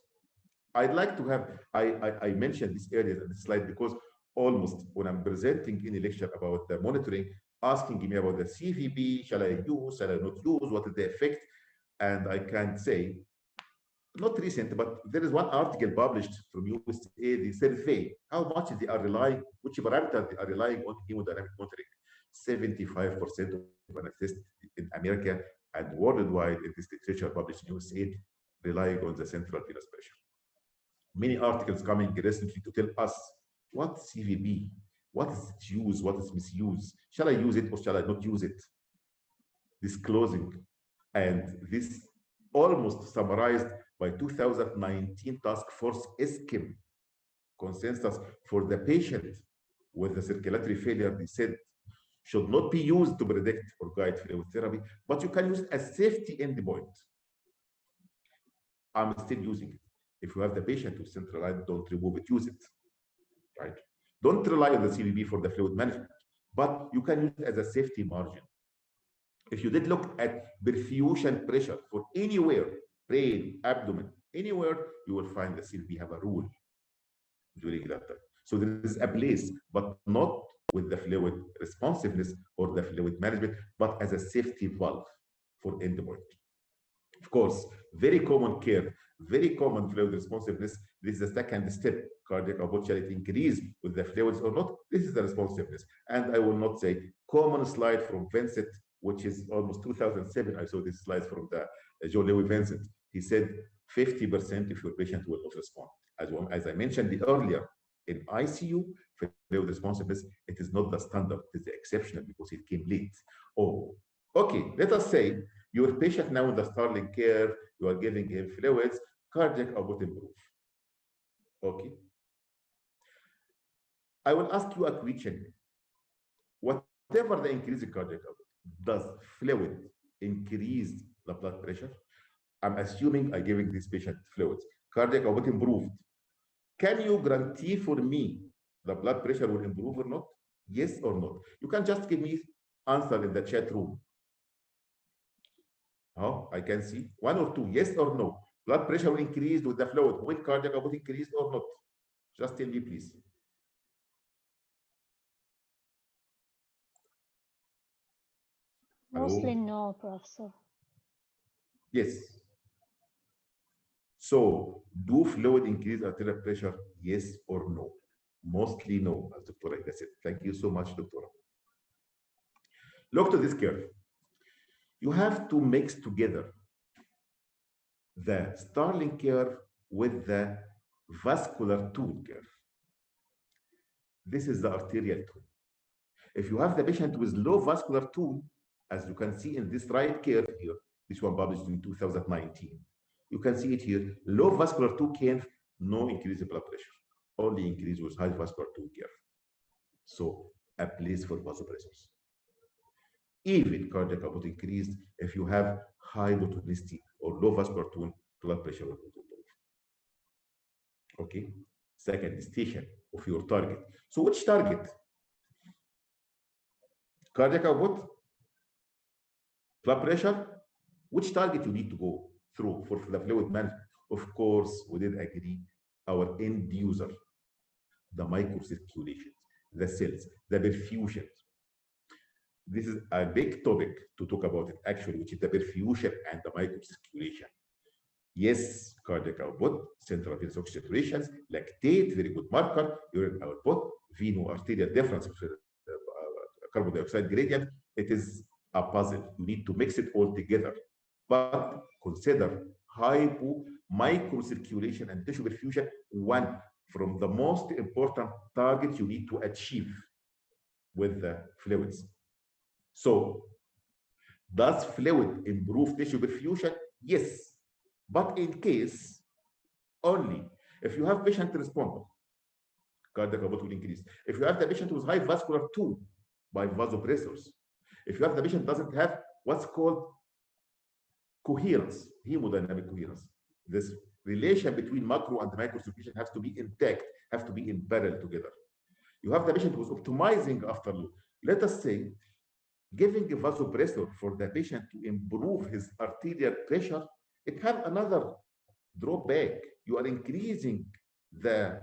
I'd like to have, I mentioned this earlier in this slide because almost when I'm presenting any lecture about the monitoring, asking me about the CVP, shall I use, shall I not use, what is the effect? And I can say, not recent, but there is one article published from USA, the survey, how much they are relying, which parameters they are relying on hemodynamic monitoring. 75% of anesthetists in America and worldwide in this literature published in USA relying on the central venous pressure. Many articles coming recently to tell us what CVP, what is its use, what is misuse, shall I use it or shall I not use it? Disclosing, and this almost summarized by 2019 Task Force ESCM consensus for the patient with the circulatory failure. They said should not be used to predict or guide fluid therapy, but you can use it as safety endpoint. I'm still using it. If you have the patient who's centralized, don't remove it, use it, right? Don't rely on the CVP for the fluid management, but you can use it as a safety margin. If you did look at perfusion pressure for anywhere, brain, abdomen, anywhere, you will find the CVP have a rule during that time. So there is a place, but not with the fluid responsiveness or the fluid management, but as a safety valve for endpoint. Of course, very common care, very common fluid responsiveness. This is the second step. Cardiac output, shall it increase with the fluids or not? This is the responsiveness. And I will not say common slide from Vincent, which is almost 2007. I saw this slide from the Joe Louis Vincent. He said 50% of your patient will not respond. As I mentioned earlier, in ICU, fluid responsiveness, it is not the standard, it is the exceptional because it came late. Oh, okay, let us say your patient now in the Starling care, you are giving him fluids, cardiac output improve. Okay. I will ask you a question. Whatever the increase in cardiac output, does fluid increase the blood pressure? I'm assuming I'm giving this patient fluids. Cardiac output improved. Can you guarantee for me the blood pressure will improve or not? Yes or not? You can just give me answer in the chat room. Oh, I can see 1 or 2, yes or no. Blood pressure will increase with the fluid. Will cardiac output increase or not? Just tell me, please. Mostly no, Professor. Yes. So, do fluid increase arterial pressure? Yes or no? Mostly no, as Dr. Aida said. Thank you so much, Dr. Look to this curve. You have to mix together the Starling curve with the vascular tool curve. This is the arterial tool. If you have the patient with low vascular tool, as you can see in this right curve here, this one published in 2019, you can see it here, low vascular tool curve, no increase in blood pressure, only increase with high vascular tool curve. So a place for vasopressors. Even cardiac output increased if you have high hypotonicity or low vascular tone, blood pressure will improve. Okay, second station of your target. So which target? Cardiac output, blood pressure, which target you need to go through for the fluid management? Of course, we did agree our end user, the microcirculation, the cells, the perfusion. This is a big topic to talk about it actually, which is the perfusion and the microcirculation. Yes, cardiac output, central venous oxygen saturations, lactate, very good marker, urine output, veno-arterial difference, carbon dioxide gradient. It is a puzzle. You need to mix it all together. But consider microcirculation and tissue perfusion one from the most important targets you need to achieve with the fluids. So, does fluid improve tissue perfusion? Yes, but in case only if you have patient responder, cardiac output will increase. If you have the patient with high vascular tone by vasopressors, if you have the patient doesn't have what's called coherence, hemodynamic coherence, this relation between macro and microcirculation has to be intact, have to be in parallel together. You have the patient who's optimizing afterload. Let us say, giving a vasopressor for the patient to improve his arterial pressure, it has another drawback. You are increasing the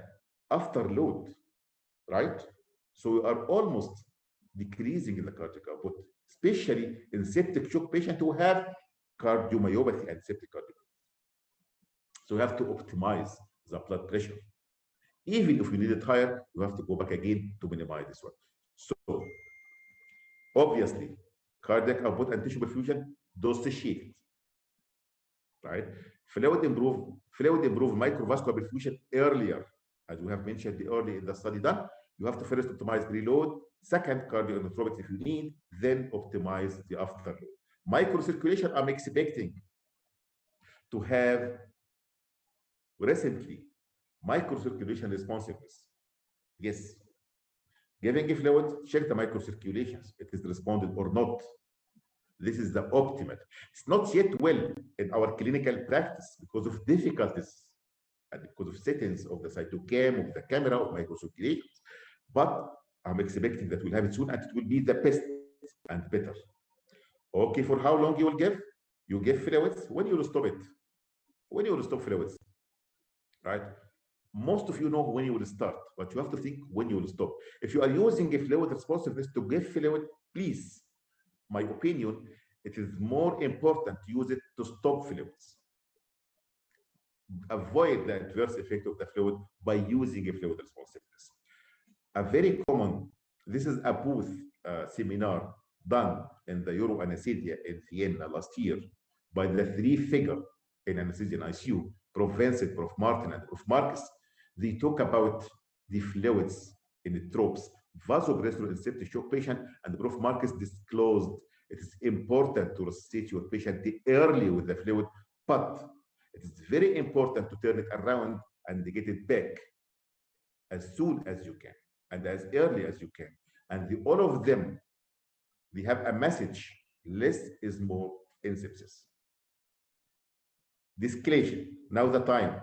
afterload, right? So you are almost decreasing the cardiac output, especially in septic shock patients who have cardiomyopathy and septic cardiomyopathy. So you have to optimize the blood pressure. Even if you need it higher, you have to go back again to minimize this one. So obviously, cardiac output and tissue perfusion dissociated, right? Fluid improve microvascular perfusion earlier, as we have mentioned early in the study done. You have to first optimize preload, second cardioinotropics if you need, then optimize the afterload. Microcirculation, I'm expecting to have recently microcirculation responsiveness. Yes. Giving a fluid, check the microcirculations. It is responded or not. This is the optimal. It's not yet well in our clinical practice because of difficulties and because of settings of the cytocam, of the camera, of microcirculations. But I'm expecting that we'll have it soon and it will be the best and better. Okay, for how long you will give? You give fluids. When you will stop it? When you will stop fluids, right? Most of you know when you will start, but you have to think when you will stop. If you are using a fluid responsiveness to give fluid, please, my opinion, it is more important to use it to stop fluids. Avoid the adverse effect of the fluid by using a fluid responsiveness. A very common, this is a booth seminar done in the Euro Anesthesia in Vienna last year by the three figures in anesthesia and ICU, Prof. Vincent, Prof. Martin, and Prof. Marcus. They talk about the fluids in the tropes, vasopressor in septic shock patient, and Prof. Marcus disclosed it is important to resuscitate your patient early with the fluid, but it is very important to turn it around and get it back as soon as you can and as early as you can. And all of them, they have a message: less is more in sepsis. De-escalation, now the time.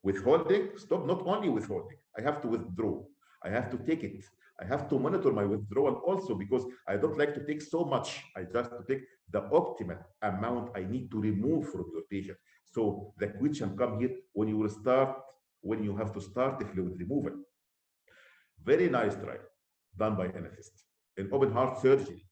Withholding, stop, not only withholding, I have to withdraw. I have to take it. I have to monitor my withdrawal also because I don't like to take so much. I just take the optimal amount I need to remove from your patient. So the question come here when you will start, when you have to start the fluid removal. Very nice trial done by anesthetists in open heart surgery.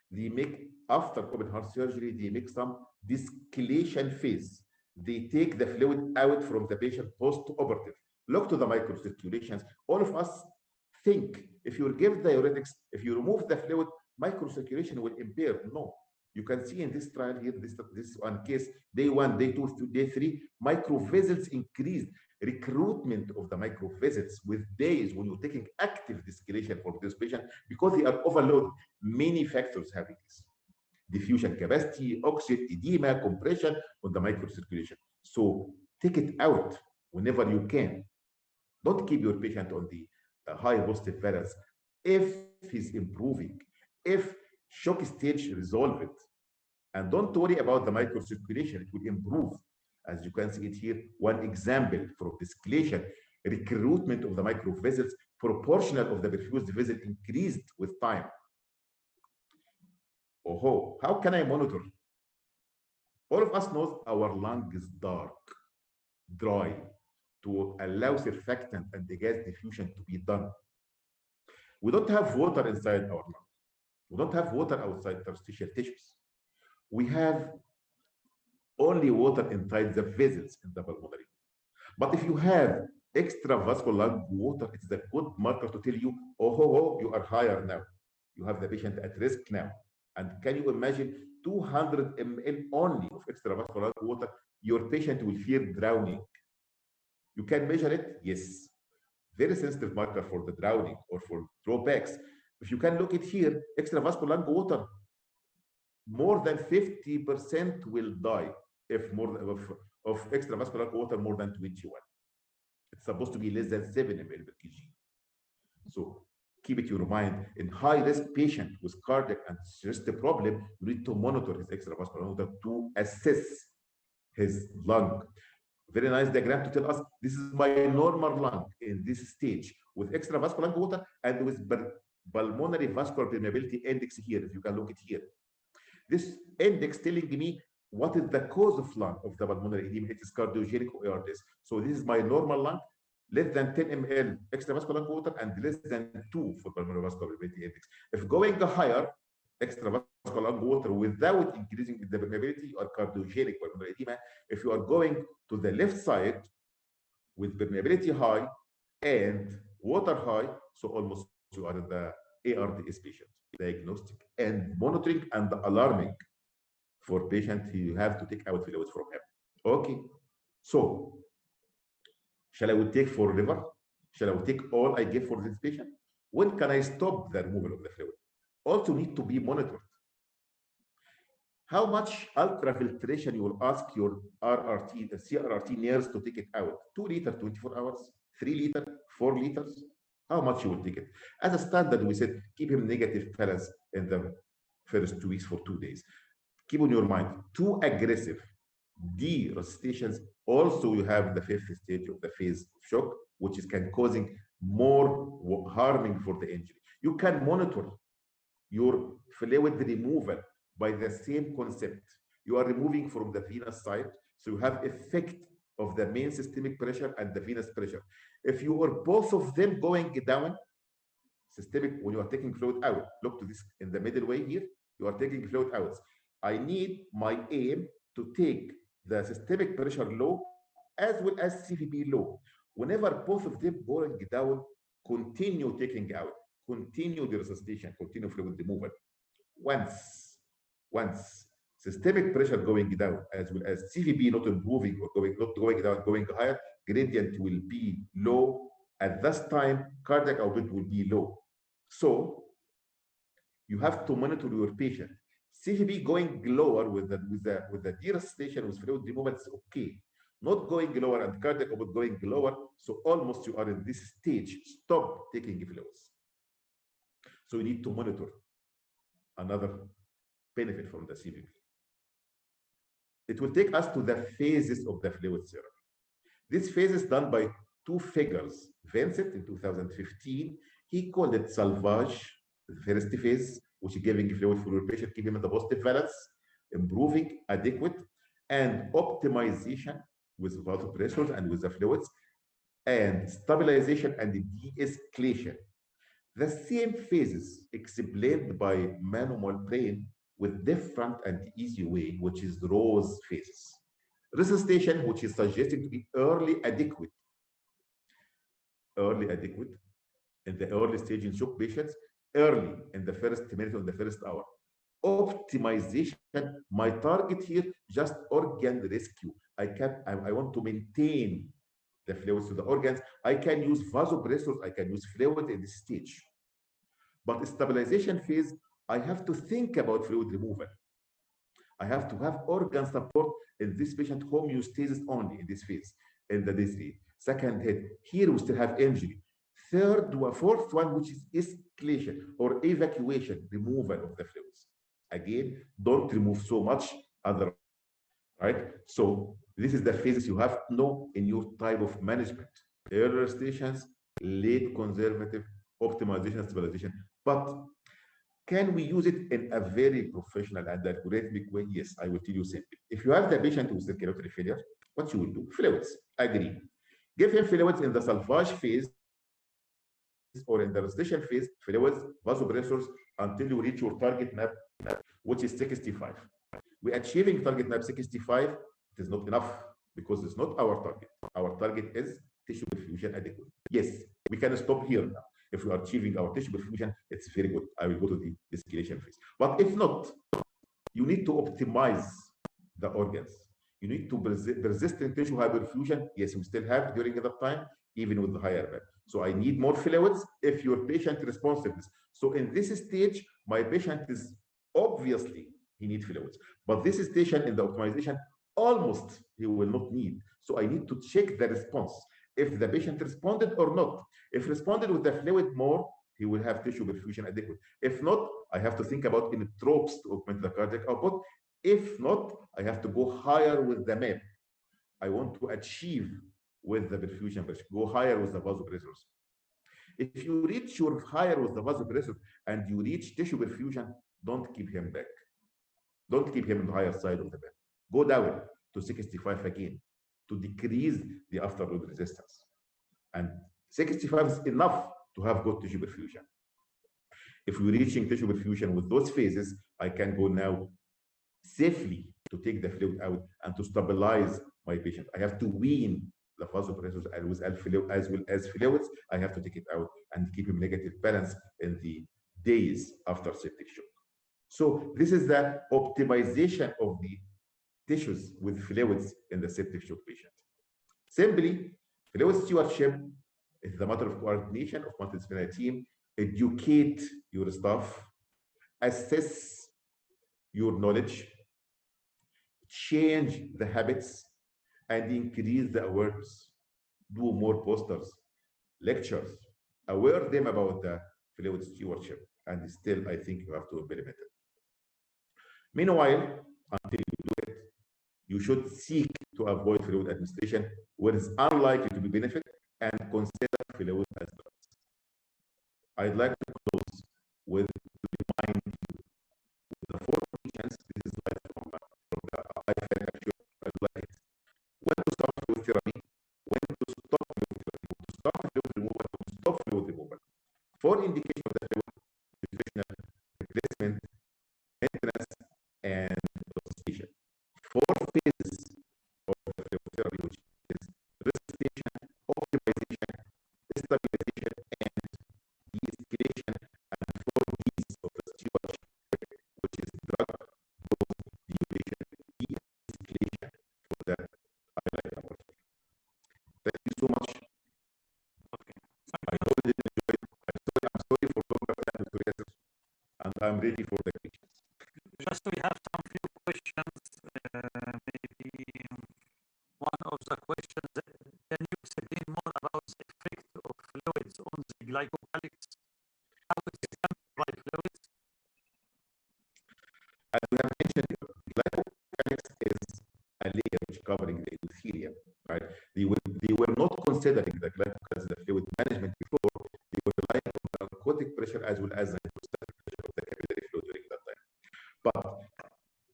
They make, after open heart surgery, they make some de-escalation phase. They take the fluid out from the patient post-operative. Look to the microcirculations. All of us think if you give diuretics, if you remove the fluid, microcirculation will impair. No. You can see in this trial here, this one case, day 1, day 2, day 3, microvessels increased. Recruitment of the microvessels with days when you're taking active de-escalation for this patient because they are overloaded. Many factors having this. Diffusion capacity, oxygen, edema, compression on the microcirculation. So take it out whenever you can. Don't keep your patient on the high positive valence. If he's improving, if shock stage resolved, and don't worry about the microcirculation, it will improve. As you can see it here, one example for de-escalation, recruitment of the microvessels, proportional of the perfused vessel increased with time. Oh, how can I monitor? All of us knows our lung is dark, dry, to allow surfactant and the gas diffusion to be done. We don't have water inside our lung. We don't have water outside interstitial tissues. We have only water inside the vessels in the pulmonary. But if you have extravascular lung water, it's a good marker to tell you, oh, you are higher now. You have the patient at risk now. And can you imagine 200 ml only of extravascular lung water? Your patient will fear drowning. You can measure it? Yes. Very sensitive marker for the drowning or for drawbacks. If you can look at here, extravascular lung water, more than 50% will die if more of extravascular lung water more than 21. It's supposed to be less than 7 ml per kg. So keep it in your mind. In high-risk patient with cardiac and resistant problem, you need to monitor his extravascular water to assess his lung. Very nice diagram to tell us this is my normal lung in this stage with extravascular lung water and with pulmonary vascular permeability index here, if you can look at here. This index telling me what is the cause of lung of the pulmonary edema. It is cardiogenic or ARDS. So this is my normal lung, less than 10 ml extravascular lung water and less than 2 for pulmonary vascular permeability index. If going higher, extravascular lung water without increasing the permeability or cardiogenic pulmonary edema, if you are going to the left side with permeability high and water high, so almost you are in the ARDS patient. Diagnostic and monitoring and alarming for patient, you have to take out fluids from him. Okay, so shall I take forever? Shall I take all I give for this patient? When can I stop the removal of the fluid? Also need to be monitored. How much ultrafiltration you will ask your RRT, the CRRT nurse to take it out? 2 liters, 24 hours, 3 liters, 4 liters? How much you will take it? As a standard, we said keep him negative balance in the first 2 weeks for 2 days. Keep in your mind, too aggressive de-resuscitations also you have the 5th stage of the phase of shock, which is causing more harming for the injury. You can monitor your fluid removal by the same concept. You are removing from the venous side, so you have effect of the main systemic pressure and the venous pressure. If you are both of them going down, systemic, when you are taking fluid out, look to this in the middle way here, you are taking fluid out. I need my aim to take the systemic pressure low as well as CVP low. Whenever both of them going down, continue taking out, continue the resuscitation, continue fluid removal. Once systemic pressure going down as well as CVP not improving or not going down, going higher, gradient will be low. At this time, cardiac output will be low. So you have to monitor your patient. CVP going lower with the de-resuscitation with fluid removal is okay. Not going lower and cardiac output going lower, so almost you are in this stage. Stop taking fluids. So you need to monitor. Another benefit from the CVP. It will take us to the phases of the fluid therapy. This phase is done by 2 figures. Vincent in 2015, he called it salvage, the first phase, which is giving fluid for your patient, keeping him in the positive balance, improving, adequate, and optimization with vasopressors and with the fluids, and stabilization and de-escalation. The same phases explained by manual brain with different and easy way, which is Rose phases. Resuscitation, which is suggested to be early adequate in the early stage in shock patients, early in the first minute of the first hour. Optimization, my target here, just organ rescue. I want to maintain the fluids to the organs. I can use vasopressors, I can use fluid in this stage. But stabilization phase, I have to think about fluid removal. I have to have organ support in this patient, homeostasis only in this phase, in the disease. Second head, here we still have injury. Third or fourth one, which is escalation or evacuation, removal of the fluids. Again, don't remove so much other, right? So this is the phases you have to know in your type of management. Earlier stations, late conservative, optimization, stabilization. But can we use it in a very professional and algorithmic way? Yes, I will tell you simply. If you have the patient with circulatory failure, what you will do? Fluids, agree. Give him fluids in the salvage phase or in the residual phase, fluids, vasopressors, until you reach your target NAP, which is 65. We're achieving target NAP 65. It is not enough because it's not our target. Our target is tissue perfusion adequate. Yes, we can stop here now. If we are achieving our tissue perfusion, it's very good. I will go to the de-escalation phase. But if not, you need to optimize the organs. You need to persistent tissue hyperfusion. Yes, we still have during that time, even with the higher NAP. So I need more fluids if your patient responsiveness. So in this stage, my patient is obviously he needs fluids. But this station in the optimization, almost he will not need. So I need to check the response. If the patient responded or not. If responded with the fluid more, he will have tissue perfusion adequate. If not, I have to think about inotropes to augment the cardiac output. If not, I have to go higher with the MAP. I want to achieve with the perfusion pressure, go higher with the vasopressors. If you reach your higher with the vasopressor and you reach tissue perfusion, don't keep him back. Don't keep him on the higher side of the MAP. Go down to 65 again to decrease the afterload resistance. And 65 is enough to have good tissue perfusion. If we're reaching tissue perfusion with those phases, I can go now safely to take the fluid out and to stabilize my patient. I have to wean the vasopressors as well as fluids. I have to take it out and keep him negative balance in the days after septic shock. So this is the optimization of the tissues with fluids in the septic shock patient. Simply, fluid stewardship is the matter of coordination of multidisciplinary team. Educate your staff, assess your knowledge, change the habits, and increase the awareness. Do more posters, lectures, aware them about the fluid stewardship, and still I think you have to implement it. Meanwhile, until you do it, you should seek to avoid fluid administration where it's unlikely to be benefit and consider fluid as drugs. I'd like to close with remind you the four conditions. This is like from the IFL actually. I'd like it. When to start fluid therapy, when to stop fluid therapy, when to start fluid removal, when to stop fluid removal. For indication of the fluid nutritional replacement, maintenance, and resuscitation. Four phases of the fluid therapy, which is resuscitation, optimization, stabilization, and de-escalation, and four Ds of the stewardship, which is drug, dose, duration, de-escalation for that highlight number. Thank you so much. Okay. I hope you enjoyed. I'm sorry for longer time, and I'm ready for the questions. Just we have some few questions. Maybe one of the questions, can you explain more about the effect of fluids on the glycocalyx? How it is damaged by fluids? As we have mentioned, glycocalyx is a layer which covering the endothelium, right? They were not considering the glycocalyx the fluid management before. They were relying on the aquatic pressure as well as the hydrostatic pressure of the capillary flow during that time. But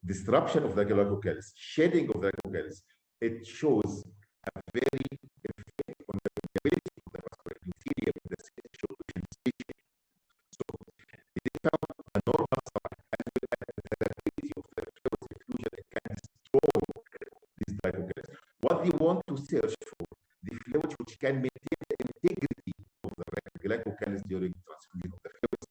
disruption of the glycocalyx, shedding of the glycocalyx, it shows a very effect on the permeability of the vascular endothelium in the septic station. So they found a normal sign as well as the ability of the fluid diffusion. It can destroy this glycocalyx. What they want to search for, the fluid which can maintain the integrity of the glycocalyx during transfusion of the fluids.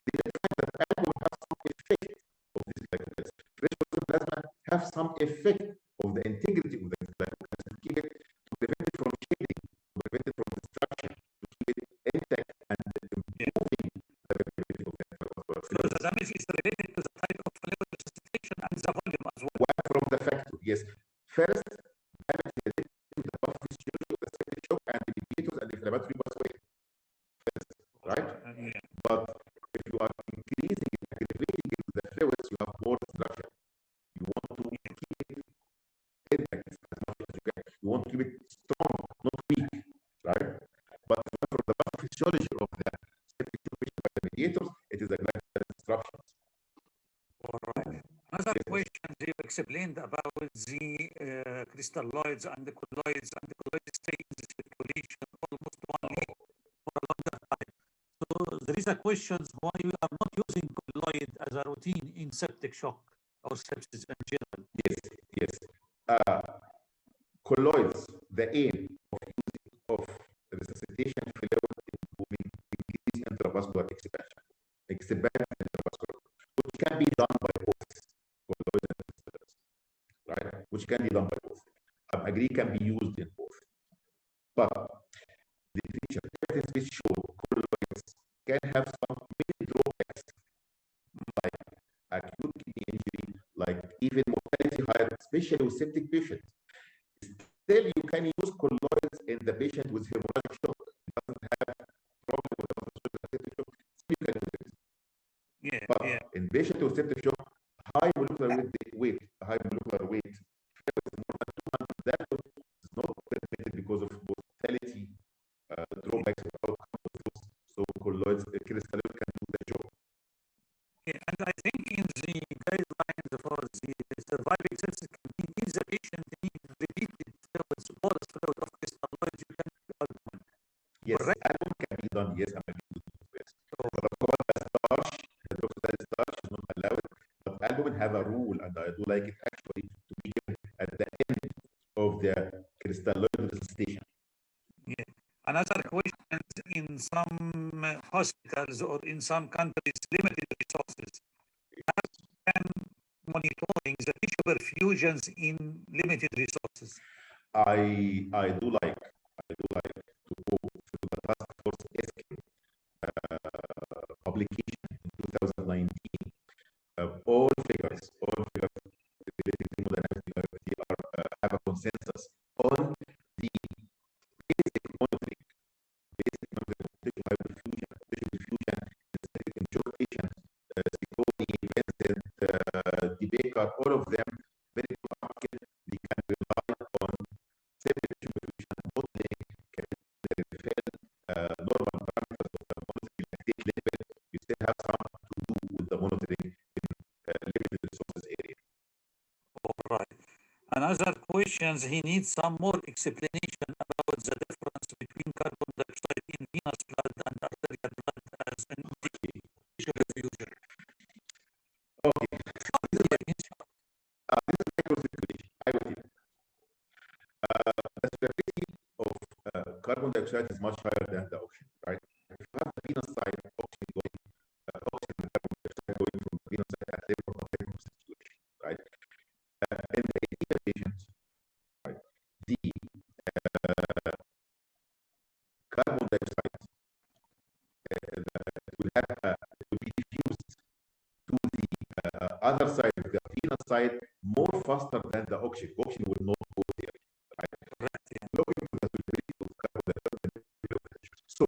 They find that alcohol has some effect of this glycocalyx. Fresh plasma have some effect of the integrity of the glycocalyx to keep it, to prevent it from shedding, to prevent it from destruction, to keep it intact and improving the permeability of the vascular So the damage is related to the type of fluid resuscitation and the volume as well. One from the factor, yes. First, damage related to the pathophysiology of the septic shock and the mediators and inflammatory pathway. First, right? Yeah. But if you are increasing and aggravating it with the fluids, you have more destruction. You want to keep it intact as much as you can. You want to keep it strong, not weak, right? But from the pathophysiology of the septic shock patient by the mediators, it is a glycocalyx disruptions. All right. Another question, you explained about the crystalloids and the colloids, and the colloids stay in the circulation almost 1 week for a longer time. there is a question why we are not using colloid as a routine in septic shock or sepsis in general. Yes. Colloids, the aim of resuscitation fluid in increase intravascular expansion intravascular, which can be done by both colloids and vessels, right? Which can be done by both. I agree, can be used in both. But the feature evidence which show colloids can have some many drawbacks, like acute kidney injury, like even mortality higher, especially with septic patients. Still, you can use colloids in the patient with hemorrhagic shock. It doesn't have problem with septic shock. Still, you can use it. But in patient with septic shock, high molecular weight, that is not permitted because of mortality drawbacks of outcome of those. So colloids, crystalloid can do the job. And I think in the guidelines for the surviving sepsis campaign, if the patient needs repeated fluids, bolus fluid of crystalloids, you can use albumin. Yes, albumin can be done. Yes, I'm agree with you. Yes. But of course, the starch, hydroxyl starch is not allowed. But albumin have a rule, and I do like it actually to be given at the end of the crystalloid resuscitation. Yeah. Another question: in some hospitals or in some countries, limited resources. How can monitoring the tissue perfusions in limited resources? I do like to go through the task force ESCAPE publication in 2019. All figures related to hemodynamics have a consensus on the basic monitoring of tissue hyperfusion, injection, Siconi, Vincent, DeBaker, all of them very good market. We can rely on septic tissue perfusion modeling, normal parameters of the monitoring lactate level. You still have some to do with the monitoring in limited resources area. All right. Another question, he needs some more explanation about the difference between carbon dioxide in venous blood and arterial blood as an tissue perfusion. Okay. This is microcirculation. I will tell you. The severity of carbon dioxide is much higher than the oxygen, right? If you have the venous side, oxygen and carbon dioxide going from the venous side at level of microcirculation, right? In the ideal patient, right, the carbon dioxide will be diffused to the other side, the venous side, more faster than the oxygen. Oxygen will not go there, right? Looking to the solubility of carbon dioxide. So,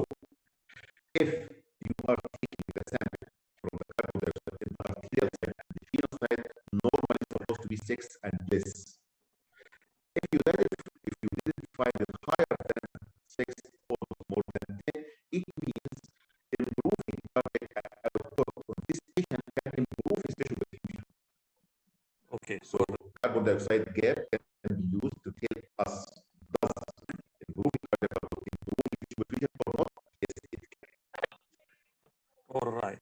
if you are taking the sample from the carbon dioxide in the arterial side and the venous side, normally it's supposed to be 6 and less. If you didn't find it higher than 6 or more than 10, it means improving cardiac output on this patient can improve his tissue perfusion. Okay. So carbon dioxide gap can be used to tell us, does improving cardiac output improve tissue perfusion or not? Yes, it can. All right.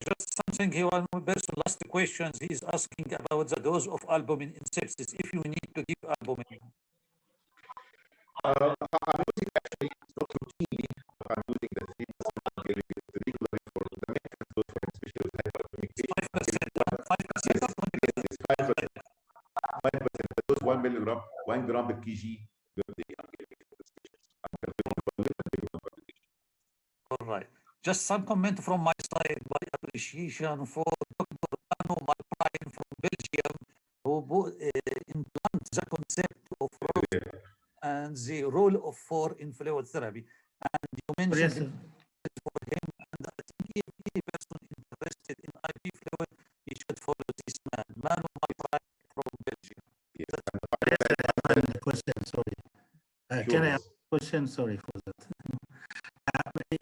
Just something here, one person last questions, he's asking about the dose of albumin in sepsis, if you need to give albumin. I'm using actually not routinely, but I'm using the 3% regularly for the maintenance dose for especially with hypertonic patients. 5%, 5%. 5%. The dose 1 milligram, 1 gram per kg per day. All right. Just some comment from my side, my appreciation for Dr. from Belgium, who implant the concept of and the role of 4 in fluid therapy. And you mentioned it for him, and I think if any person interested in IV fluid, he should follow this man. Man of my pride from Belgium. Yes, question, sorry. Can I ask a question? Sorry for that.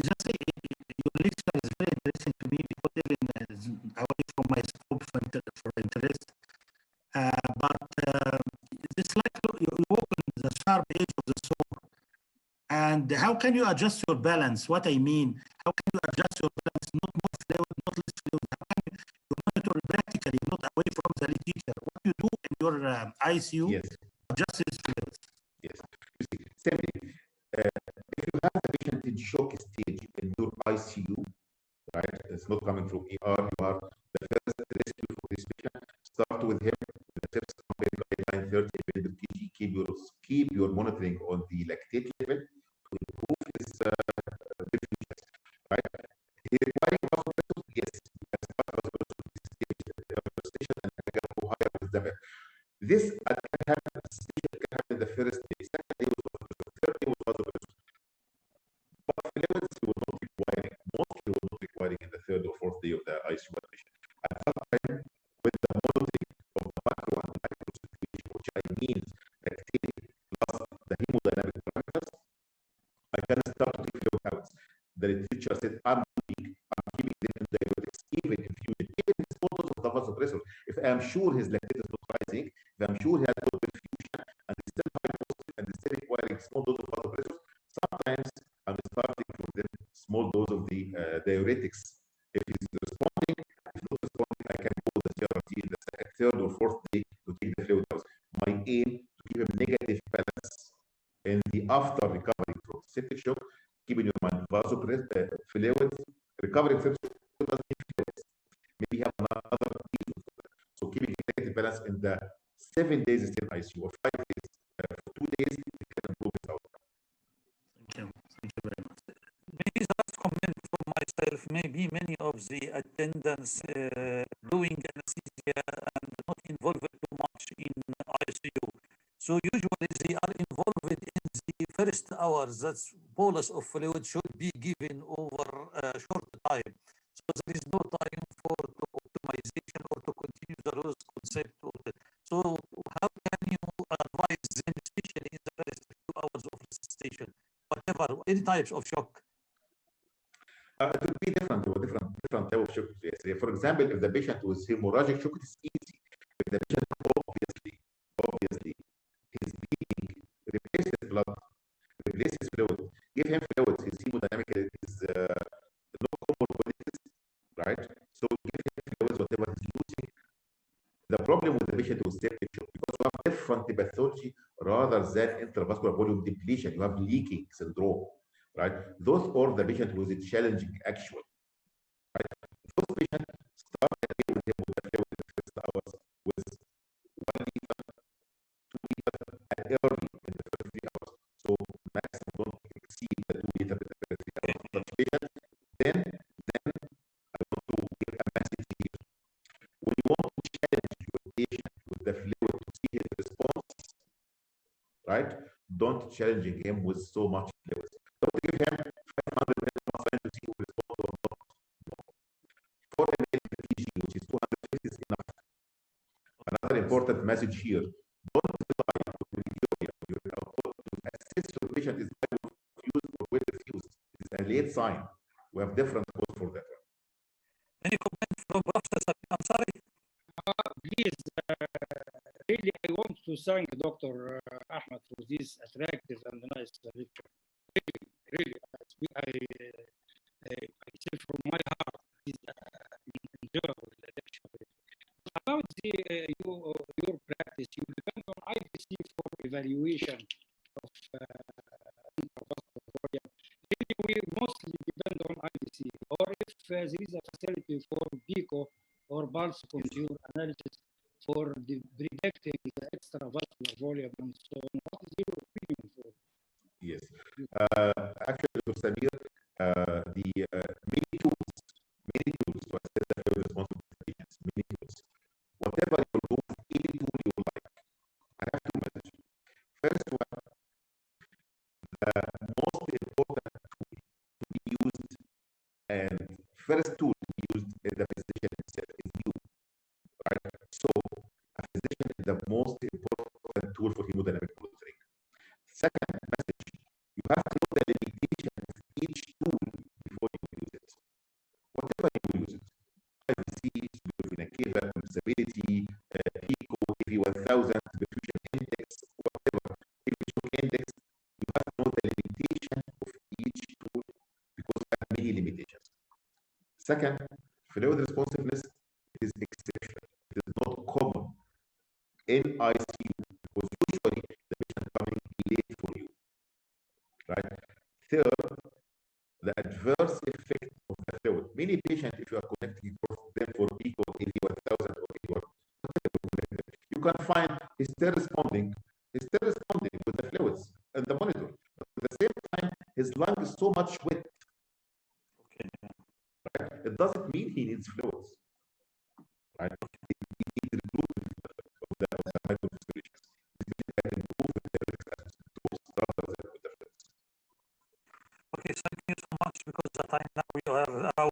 Just say, your lecture is very interesting to me because even away from my scope for interest. But it's like you walk on the sharp edge of the sword, And how can you adjust your balance? What I mean, how can you adjust your balance? Not more fluid, not less fluid. How can you monitor practically, not away from the literature? What you do in your ICU? Yes. Adjust his fluids. Yes. You see, simply, if you have a patient in shock stage in your ICU, right? It's not coming from ER. You are the first rescue for this patient. Start with him. The first guideline 30 mg/kg. Keep your monitoring on the lactate level to improve his perfusion, right? He requires vasopressors. Yes, you can start vasopressors with this stage and go higher with the bed. This can happen in the first day. Second day was vasopressors. Third day was vasopressors. But fluids you will not requiring, mostly will not requiring in the third or fourth day of the ICU admission. At that time, with the monitoring of the macro and micro situation, which I mean lactate plus the hemodynamic parameters, I can start to take fluid out. The literature said I'm keeping them in diuretics, even infusion, even in small dose of the vasopressor. If I'm sure his lactate is not rising, if I'm sure he has no perfusion and he's still high dose and he's still requiring small dose of vasopressors, sometimes I'm starting from the small dose of the diuretics. If he's responding, if not responding, I can go the CRT in the second, third, or fourth day to take the fluid out. My aim to keep a negative balance in the after recovery from septic shock, keeping your mind vasopressor, fluids, recovering from doesn't need fluids. Maybe have another reason for that. So keeping a negative balance in the 7 days still ICU or 5 days. For 2 days, it can improve his outcome. Thank you. Thank you very much. Maybe the last comment from myself, maybe many of the attendants doing anesthesia and not involved too much in ICU. So usually they are involved in the first hours. That's bolus of fluid should be given over a short time. So there is no time for optimization or to continue the rose concept. So how can you advise them, especially in the first few hours of resuscitation, whatever, any types of shock? It would be different type of shock. Yes. For example, if the patient with hemorrhagic shock, it is easy. If the patient obviously his bleeding replaces blood, replaces fluid, give him fluids. His hemodynamic is no comorbidities, right? So give him fluids, whatever he's using. The problem with the patient with septic shock, because you have different pathology rather than intravascular volume depletion, you have leaking syndrome, right? Those are the patient with a challenging actual, right? Those patients start the day with the fluid in the first hours with 1 liter, 2 liters, and early in the first 3 hours. So maximum don't exceed the 2 liters in the first 3 hours of such patient. Then I want to give a message here. When you want to challenge your patient with the fluid to see his response, right? Don't challenging him with so much fluid. Don't give him 500 ml to see who responds or not. No. 4 ml kg, which is 250, is enough. Another important message here: don't rely on your output to assess your patient is well perfused or well perfused. It's a late sign. We have different codes for that one. Any comment from Prof. I'm sorry. Please, really, I want to thank Dr. Ahmed for this attractive and nice lecture. Really, I say from my heart, this enjoyable lecture. About your practice, you depend on IVC for evaluation of intravascular volume. Really, we mostly depend on IVC, or if there is a facility for PICO or pulse contour analysis for predicting the extravascular volume and so on. What is your opinion for? Yes. Actually, Dr. Samir, the many tools to assess the fluid response of the patients, many tools. Whatever you do, any tool you like, I have two messages. First one, the most important tool to be used and first tool to be used is the physician himself, is you. Right? So a physician is the most important tool for hemodynamic monitoring. Second message, you have to know the limitation of each tool before you use it. Whatever you use it, IVC, vena cava, stability, PICO, AV1000, perfusion index, whatever, shock index, you have to know the limitation many limitations. Second, fluid responsiveness is exceptional. It is not common in ICU because usually the patient coming late for you, right? Third, the adverse effect of the fluid. Many patients, if you are connecting them for ECO 81,000 or 81, you can find he's still responding with the fluids and the monitor. But at the same time, his lung is so much wet. Okay. Right? It doesn't mean he needs fluids. Right? He needs improvement of the microvasculature. This means he can improve the risk assessment rather than with the fluids. Okay, thank you so much because the time now we are out